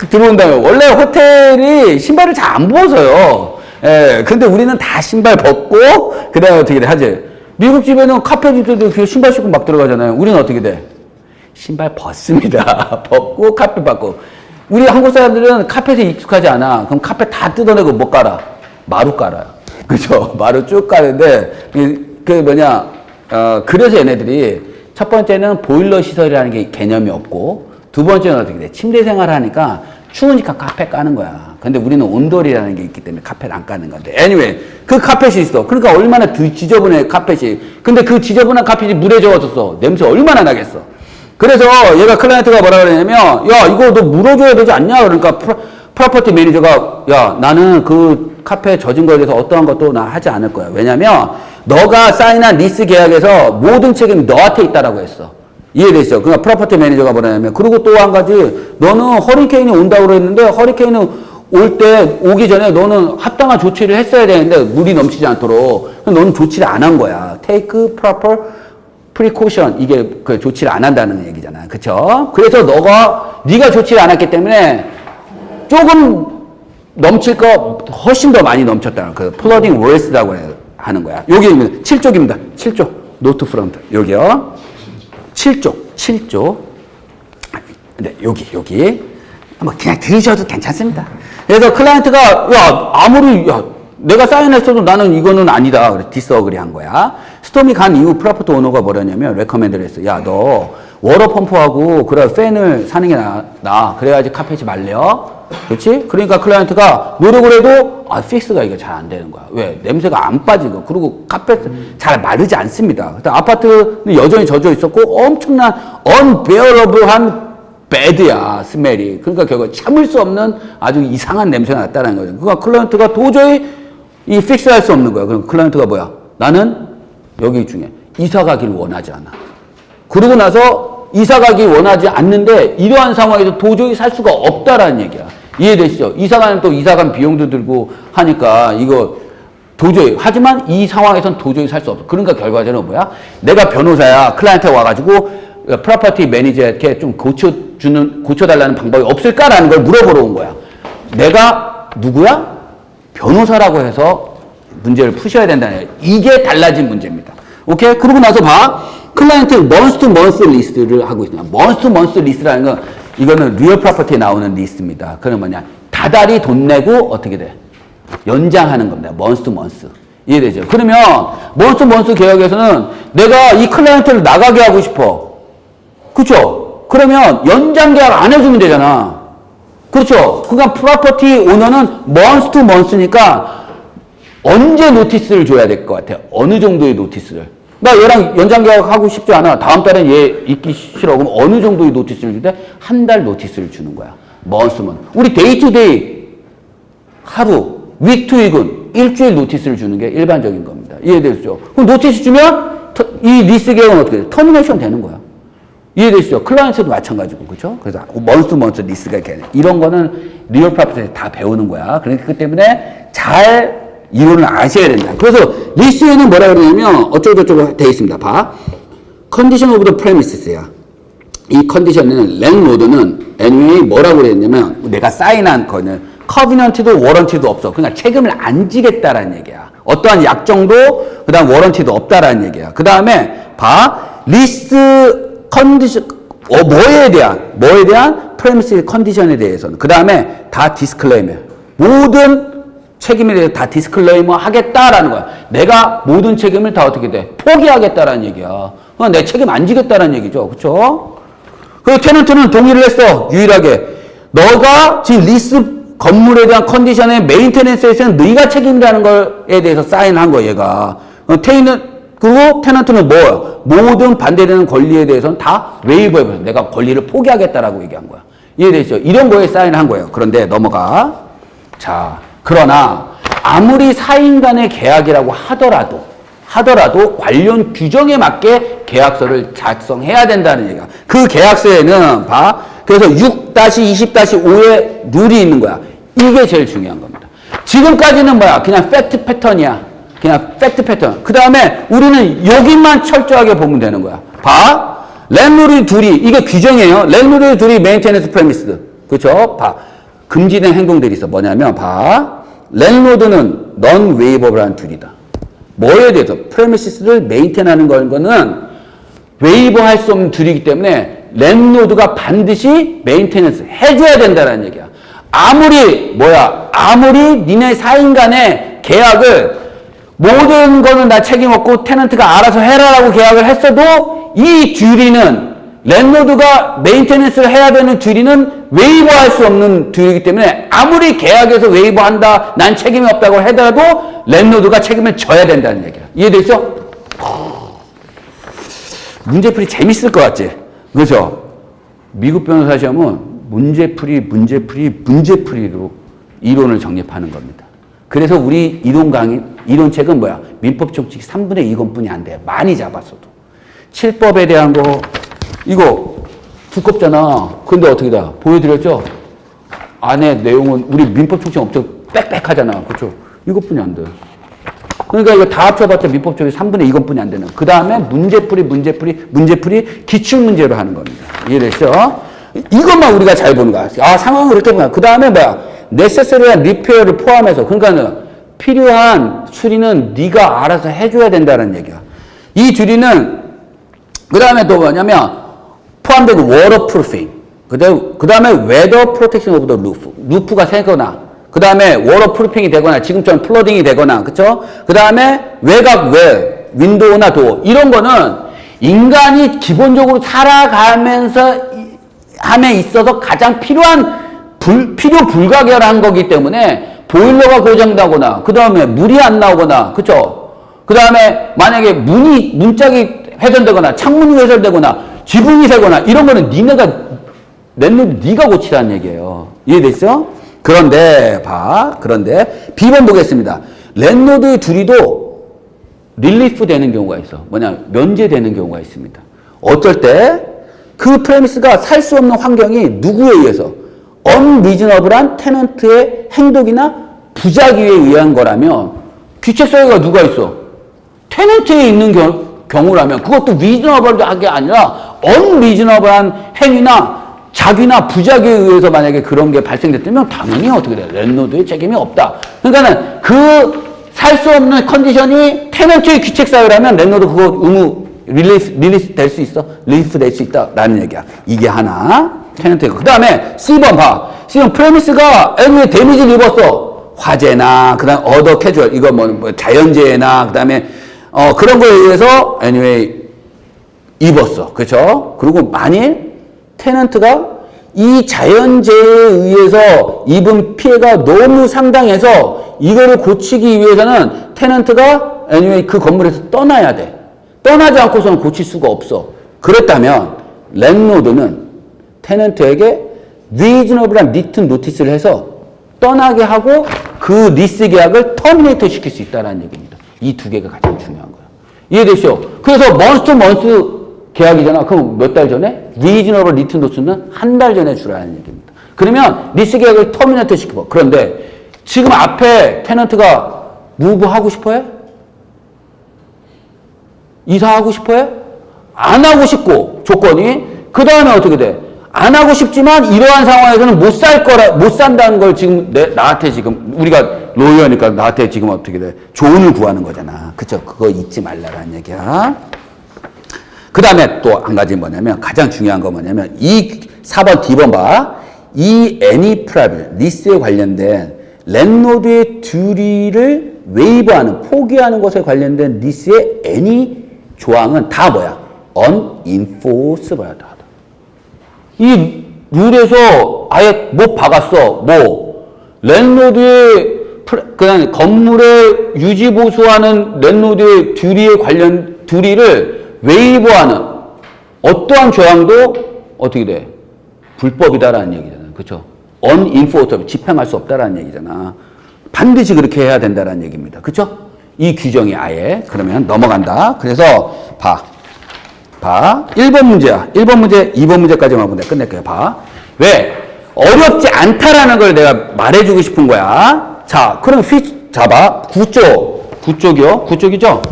Speaker 1: 들어온다면. 원래 호텔이 신발을 잘 안 벗어요. 예, 근데 우리는 다 신발 벗고, 그 다음에 어떻게 돼? 하지? 미국 집에는 카페 집들도 그 신발 신고 막 들어가잖아요. 우리는 어떻게 돼? 신발 벗습니다. 벗고 카펫 받고. 우리 한국 사람들은 카펫에 익숙하지 않아. 그럼 카펫 다 뜯어내고 뭐 깔아? 마루 깔아요. 그죠? 마루 쭉 깔는데, 그래서 얘네들이 첫 번째는 보일러 시설이라는 게 개념이 없고, 두 번째는 어떻게 돼? 침대 생활을 하니까 추우니까 카펫 까는 거야. 근데 우리는 온돌이라는 게 있기 때문에 카펫 안 까는 건데. anyway, 그 카펫이 있어. 그러니까 얼마나 지저분해, 카펫이. 근데 그 지저분한 카펫이 물에 젖었어. 냄새 얼마나 나겠어. 그래서 얘가 클라이언트가 뭐라 그러냐면, 야, 이거 너 물어줘야 되지 않냐? 그러니까 프로퍼티 매니저가, 야, 나는 그 카페 젖은 거에 대해서 어떠한 것도 나 하지 않을 거야. 왜냐면 너가 사인한 리스 계약에서 모든 책임이 너한테 있다라고 했어. 이해되시죠? 그러니까 프로퍼티 매니저가 뭐라냐면, 그리고 또 한 가지, 너는 허리케인이 온다고 그랬는데, 허리케인은 오기 전에 너는 합당한 조치를 했어야 되는데, 물이 넘치지 않도록. 너는 조치를 안 한 거야. Take proper precaution. 이게 그 조치를 안 한다는 얘기잖아. 그쵸? 그래서 네가 조치를 안 했기 때문에 조금 넘칠 거 훨씬 더 많이 넘쳤다. 그 flooding worse라고 하는 거야. 여기입니다. 7쪽입니다. 7쪽. note front. 여기요. 7쪽. 네, 여기. 뭐, 그냥 들으셔도 괜찮습니다. 그래서 클라이언트가, 내가 사인했어도 나는 이거는 아니다. 그래서 디스어그리 한 거야. 스톰이 간 이후 프로퍼티 오너가 뭐라냐면, 레커멘드를 했어. 야, 너, 워터 펌프하고, 그래, 팬을 사는 게 나아. 그래야지 카펫이 말려. 그렇지? 그러니까 클라이언트가 노력을 해도, 픽스가 이게 잘 안 되는 거야. 왜? 냄새가 안 빠지고. 그리고 카펫 잘 마르지 않습니다. 아파트는 여전히 젖어 있었고, 엄청난, unbearable한 배드야, 스멜이. 그러니까 결국 참을 수 없는 아주 이상한 냄새가 났다는 거죠. 그러니까 클라이언트가 도저히 이 픽스할 수 없는 거야. 그럼 클라이언트가 뭐야? 나는 여기 중에 이사 가길 원하지 않아. 그러고 나서 이사 가길 원하지 않는데 이러한 상황에서 도저히 살 수가 없다라는 얘기야. 이해되시죠? 이사 가면 또 이사 간 비용도 들고 하니까 이거 도저히. 하지만 이 상황에선 도저히 살 수 없어. 그러니까 결과적으로 뭐야? 내가 변호사야. 클라이언트에 와가지고 프로퍼티 매니저에게 좀 고쳐달라는 방법이 없을까라는 걸 물어보러 온 거야. 내가 누구야? 변호사라고 해서 문제를 푸셔야 된다는 거야. 이게 달라진 문제입니다. 오케이? 그러고 나서 봐. 클라이언트 month to month 리스트를 하고 있습니다. month to month 리스트라는 건 이거는 리얼 프로퍼티에 나오는 리스트입니다. 그건 뭐냐? 다달이 돈 내고 어떻게 돼? 연장하는 겁니다. month to month. 이해되죠? 그러면 month to month 계약에서는 내가 이 클라이언트를 나가게 하고 싶어. 그렇죠? 그러면 연장 계약 안 해주면 되잖아. 그렇죠? 그러니까 프로퍼티 오너는 month to month니까 언제 노티스를 줘야 될 것 같아요? 어느 정도의 노티스를? 나 얘랑 연장 계약하고 싶지 않아. 다음 달엔 얘 있기 싫어. 그럼 어느 정도의 노티스를 줄 때? 한 달 노티스를 주는 거야. month to month. 우리 데이 투 데이 하루, week to week은 일주일 노티스를 주는 게 일반적인 겁니다. 이해되시죠? 그럼 노티스 주면 이 리스 계약은 어떻게 돼? 터미네이션 되는 거야. 이해되시죠? 클라이언트도 마찬가지고, 그죠? 그래서 month to month 리스가 이런 거는 리얼 프로퍼티에서 다 배우는 거야. 그러니까 그 때문에 잘 이론을 아셔야 된다. 그래서 리스에는 뭐라 그러냐면 어쩌고저쩌고 되어 있습니다. 봐. condition of the premises야. 이 컨디션은 랜로드는 anyway 뭐라고 그랬냐면 내가 사인한 거는 커비넌트도 워런티도 없어. 그러니까 책임을 안 지겠다라는 얘기야. 어떠한 약정도 그다음 워런티도 없다라는 얘기야. 그 다음에 봐. 리스 컨디션 뭐에 대한 프레미스 컨디션에 대해서는 그 다음에 다 디스클레이머. 모든 책임에 대해서 다 디스클레이머 하겠다라는 거야. 내가 모든 책임을 다 어떻게 돼? 포기하겠다라는 얘기야. 내 책임 안 지겠다라는 얘기죠. 그렇죠? 그 테넌트는 동의를 했어. 유일하게. 너가 지금 리스 건물에 대한 컨디션의 메인테넌스에서는 너희가 책임다는 거에 대해서 사인한 거 얘가. 그리고 테넌트는 뭐야? 모든 반대되는 권리에 대해서는 다 웨이브해버려. 내가 권리를 포기하겠다라고 얘기한 거야. 이해되시죠? 이런 거에 사인한 거예요. 그런데 넘어가. 자, 그러나 아무리 사인 간의 계약이라고 하더라도 관련 규정에 맞게 계약서를 작성해야 된다는 얘기야. 그 계약서에는 봐. 그래서 6-20-5의 룰이 있는 거야. 이게 제일 중요한 겁니다. 지금까지는 뭐야? 그냥 팩트 패턴이야. 그냥 팩트 패턴. 그 다음에 우리는 여기만 철저하게 보면 되는 거야. 봐. 랜드로드 둘이, 이게 규정이에요. 랜드로드 둘이 메인테넌스 프레미스. 그쵸? 봐. 금지된 행동들이 있어. 뭐냐면, 봐. 랜드로드는 넌 웨이버블한 둘이다. 뭐에 대해서? 프레미시스를 메인테인하는 거는 웨이버할 수 없는 둘이기 때문에 랜드로드가 반드시 메인테넌스 해줘야 된다는 얘기야. 아무리 니네 사인 간의 계약을 모든 거는 나 책임 없고 테넌트가 알아서 해라라고 계약을 했어도 이 듀리는 랜드로드가 메인테넌스를 해야 되는 듀리는 웨이버할 수 없는 듀리이기 때문에 아무리 계약에서 웨이버한다, 난 책임이 없다고 하더라도 랜드로드가 책임을 져야 된다는 얘기야. 이해되죠? 문제풀이 재밌을 것 같지? 그렇죠? 미국 변호사 시험은 문제풀이로 이론을 정립하는 겁니다. 그래서 우리 이론책은 뭐야? 민법 총칙 3분의 2권뿐이 안 돼. 많이 잡았어도. 7법에 대한 거, 이거 두껍잖아. 근데 어떻게 다 보여드렸죠? 안에 내용은 우리 민법 총칙 엄청 빽빽하잖아. 그렇죠? 이것뿐이 안 돼. 그러니까 이거 다 합쳐봤자 민법 총칙 3분의 2권뿐이 안 되는. 그 다음에 문제풀이 기출문제로 하는 겁니다. 이해됐죠? 이것만 우리가 잘 보는 거야. 아, 상황을 그렇게 보는 거야. 그 다음에 뭐야? necessary한 리페어를 포함해서. 그러니까는 필요한 수리는 네가 알아서 해줘야 된다는 얘기야. 이 주리는 그 다음에 또 뭐냐면 포함되고 waterproofing. 그 다음에 weather protection of the roof. 루프가 새거나 그 다음에 waterproofing이 되거나 지금처럼 플러딩이 되거나 그쵸? 그 다음에 외곽 윈도우나 도어 이런 거는 인간이 기본적으로 살아가면서 함에 있어서 가장 필요 불가결한 거기 때문에 보일러가 고장나거나 그 다음에 물이 안 나오거나 그쵸? 그 다음에 만약에 문짝이 훼손되거나 창문이 훼손되거나 지붕이 새거나 이런 거는 네가 고치라는 얘기예요. 이해됐죠? 그런데 B번 보겠습니다. 랜드로드 둘이도 릴리프 되는 경우가 있어. 면제되는 경우가 있습니다. 어떨 때 그 프레미스가 살 수 없는 환경이 누구에 의해서 unreasonable한 테넌트의 행동이나 부작위에 의한 거라면 귀책사유가 누가 있어? 테넌트에 있는 경우라면 그것도 reasonable하게 아니라 unreasonable한 행위나 자기나 부작위에 의해서 만약에 그런 게 발생됐다면 당연히 어떻게 돼? 랜드로드의 책임이 없다. 그러니까는 그 살 수 없는 컨디션이 테넌트의 귀책사유라면 랜드로드 그거 의무 릴리스 될 수 있어? 릴리스 될 수 있다라는 얘기야. 이게 하나. 테넌트가. 그 다음에 C번 봐. C번 프레미스가 애니에 데미지를 입었어. 화재나, 그 다음 어더 캐주얼, 이거 뭐 자연재해나, 그 다음에, 그런 거에 의해서 anyway 입었어. 그쵸? 그리고 만일 테넌트가 이 자연재해에 의해서 입은 피해가 너무 상당해서 이거를 고치기 위해서는 테넌트가 anyway 그 건물에서 떠나야 돼. 떠나지 않고서는 고칠 수가 없어. 그랬다면 랜드로드는 테넌트에게 reasonable한 리튼 노티스를 해서 떠나게 하고 그 리스 계약을 터미네이터 시킬 수 있다는 얘기입니다. 이 두 개가 가장 중요한 거야. 이해되시죠? 그래서 먼스 계약이잖아. 그럼 몇 달 전에? reasonable 리튼 노티스는 한 달 전에 주라는 얘기입니다. 그러면 리스 계약을 터미네이터 시키고. 그런데 지금 앞에 테넌트가 무브 하고 싶어요? 이사하고 싶어요? 안 하고 싶고 조건이 그 다음에 어떻게 돼? 안 하고 싶지만 이러한 상황에서는 못 산다는 걸 지금 나한테 지금 우리가 로이어니까 나한테 지금 어떻게 돼? 조언을 구하는 거잖아. 그쵸? 그거 잊지 말라라는 얘기야. 그 다음에 또 한 가지 뭐냐면 가장 중요한 거 뭐냐면 이 4번 D번 봐. 이 any private 리스에 관련된 랜드로드의 듀리를 웨이브하는 포기하는 것에 관련된 리스의 any 조항은 다 뭐야? unenforceable하다. 이 룰에서 아예 못 박았어. 랜로드의 그냥 건물의 유지 보수하는 랜로드의 듀리를 웨이브하는 어떠한 조항도 어떻게 돼? 불법이다라는 얘기잖아. 그렇죠? unenforceable, 집행할 수 없다라는 얘기잖아. 반드시 그렇게 해야 된다라는 얘기입니다. 그렇죠? 이 규정이 아예. 그러면 넘어간다. 그래서 봐. 1번 문제야. 1번 문제, 2번 문제까지만 보고 내가 끝낼게요. 봐. 왜? 어렵지 않다라는 걸 내가 말해주고 싶은 거야. 자, 그럼 봐. 9쪽이요? 9쪽이죠?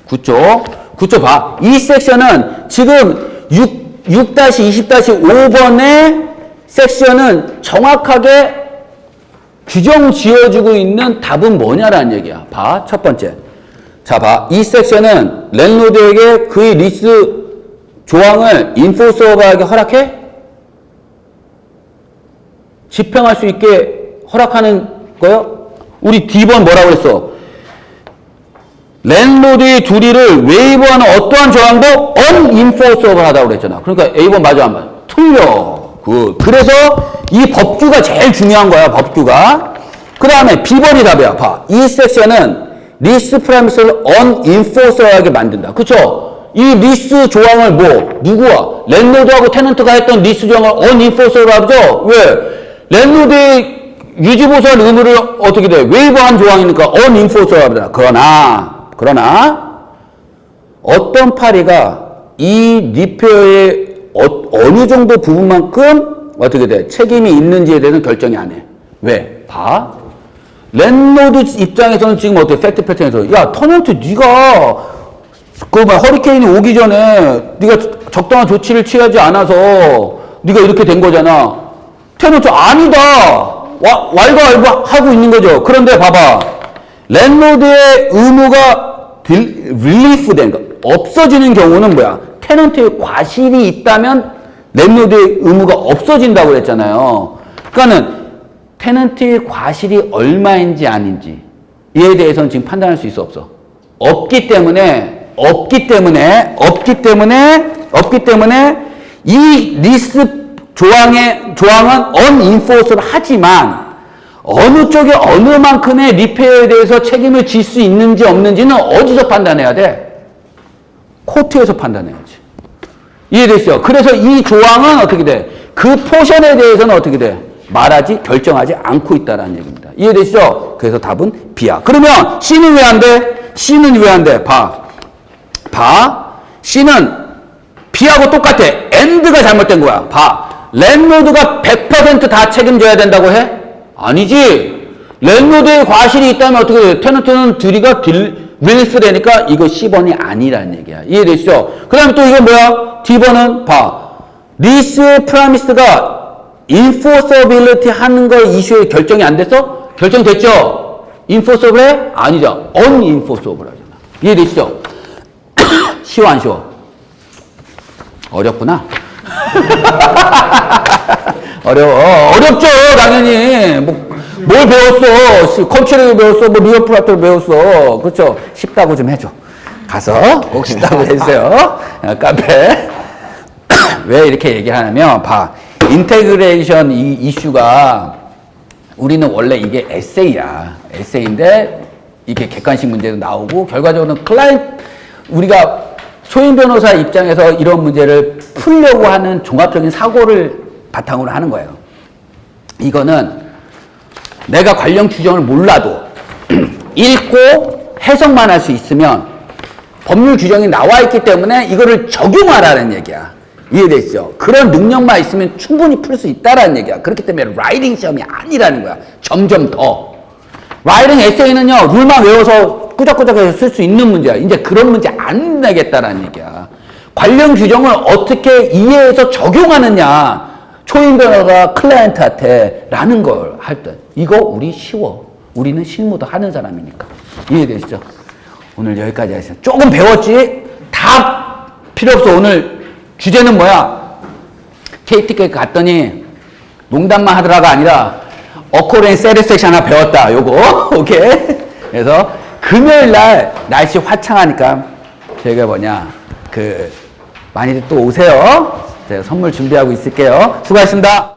Speaker 1: 9쪽 봐. 이 섹션은 지금 6-20-5번의 섹션은 정확하게 규정 지어주고 있는 답은 뭐냐라는 얘기야. 봐. 첫 번째. 자, 봐. 이 섹션은 랜로드에게 그의 리스 조항을 인포서버하게 허락해? 집행할 수 있게 허락하는 거요? 우리 D번 뭐라고 그랬어? 랜로드의 듀리를 웨이브하는 어떠한 조항도 unenforceable 하다고 그랬잖아. 그러니까 A번 맞아 안 맞아? 틀려. 그래서 이 법규가 제일 중요한 거야. 법규가. 그 다음에 B번이 답이야. 봐. 이 섹션은 리스 프라미스를 unenforceable하게 만든다. 그쵸? 이 리스 조항을 누구와? 랜로드하고 테넌트가 했던 리스 조항을 unenforceable 하죠? 왜? 랜로드의 유지보수할 의무를 어떻게 돼? 웨이브한 조항이니까 unenforceable. 그러나 어떤 파리가 이 리페어의 어느 정도 부분만큼 어떻게 돼? 책임이 있는지에 대해서는 결정이 안 해. 왜? 봐. 랜로드 입장에서는 지금 어때? 팩트 패턴에서 야, 터넌트 네가 허리케인이 오기 전에 네가 적당한 조치를 취하지 않아서 네가 이렇게 된 거잖아. 테넌트 아니다. 왈가왈부 하고 있는 거죠. 그런데 봐봐. 랜로드의 의무가 릴리프된 거, 없어지는 경우는 뭐야? 테넌트의 과실이 있다면 랜로드의 의무가 없어진다고 그랬잖아요. 그러니까는 테넌트의 과실이 얼마인지 아닌지 이에 대해서는 지금 판단할 수 있어 없어? 없기 때문에 이 리스 조항은 unenforceable 하지만 어느 쪽에 어느 만큼의 리페어에 대해서 책임을 질 수 있는지 없는지는 어디서 판단해야 돼? 코트에서 판단해야지. 이해됐어요? 그래서 이 조항은 어떻게 돼? 그 포션에 대해서는 어떻게 돼? 결정하지 않고 있다는 얘기입니다. 이해되시죠? 그래서 답은 B야. 그러면 C는 왜 안 돼? C는 왜 안 돼? 봐. C는 B하고 똑같아. AND가 잘못된 거야. 봐. 랜로드가 100% 다 책임져야 된다고 해? 아니지. 랜로드에 과실이 있다면 어떻게 돼? 테넌트는 듀리가 릴리스 되니까 이거 C번이 아니라는 얘기야. 이해되시죠? 그 다음에 또 이건 뭐야? D번은 봐. 리스 프라미스가 enforceability 하는 거 이슈에 결정이 안 됐어? 결정됐죠? enforceable 해? 아니죠. unenforceable 하잖아. 이해되시죠? 쉬워 안 쉬워? 어렵구나. 어렵죠, 당연히. 뭘 배웠어? 컨트롤 배웠어? 리어 프라토를 배웠어? 그렇죠? 쉽다고 좀 해줘. 가서 꼭 쉽다고 해주세요. 카페. 왜 이렇게 얘기하냐면, 봐. 인테그레이션 이 이슈가 우리는 원래 이게 에세이야. 에세이인데 이게 객관식 문제도 나오고 결과적으로는 우리가 초임 변호사 입장에서 이런 문제를 풀려고 하는 종합적인 사고를 바탕으로 하는 거예요. 이거는 내가 관련 규정을 몰라도 읽고 해석만 할 수 있으면 법률 규정이 나와 있기 때문에 이거를 적용하라는 얘기야. 이해되시죠? 그런 능력만 있으면 충분히 풀 수 있다라는 얘기야. 그렇기 때문에 라이팅 시험이 아니라는 거야. 점점 더. 라이팅 에세이는요, 룰만 외워서 꾸적꾸적해서 쓸 수 있는 문제야. 이제 그런 문제 안 내겠다라는 얘기야. 관련 규정을 어떻게 이해해서 적용하느냐. 초임 변호사 클라이언트한테 라는 걸 할 때. 이거 우리 쉬워. 우리는 실무도 하는 사람이니까. 이해되시죠? 오늘 여기까지 하겠습니다. 조금 배웠지? 다 필요 없어. 오늘 주제는 뭐야? KTK 갔더니 농담만 하더라가 아니라 어코렌 세리섹션 하나 배웠다. 요거. 오케이? 그래서 금요일 날 날씨 화창하니까 저희가 많이들 또 오세요. 제가 선물 준비하고 있을게요. 수고하셨습니다.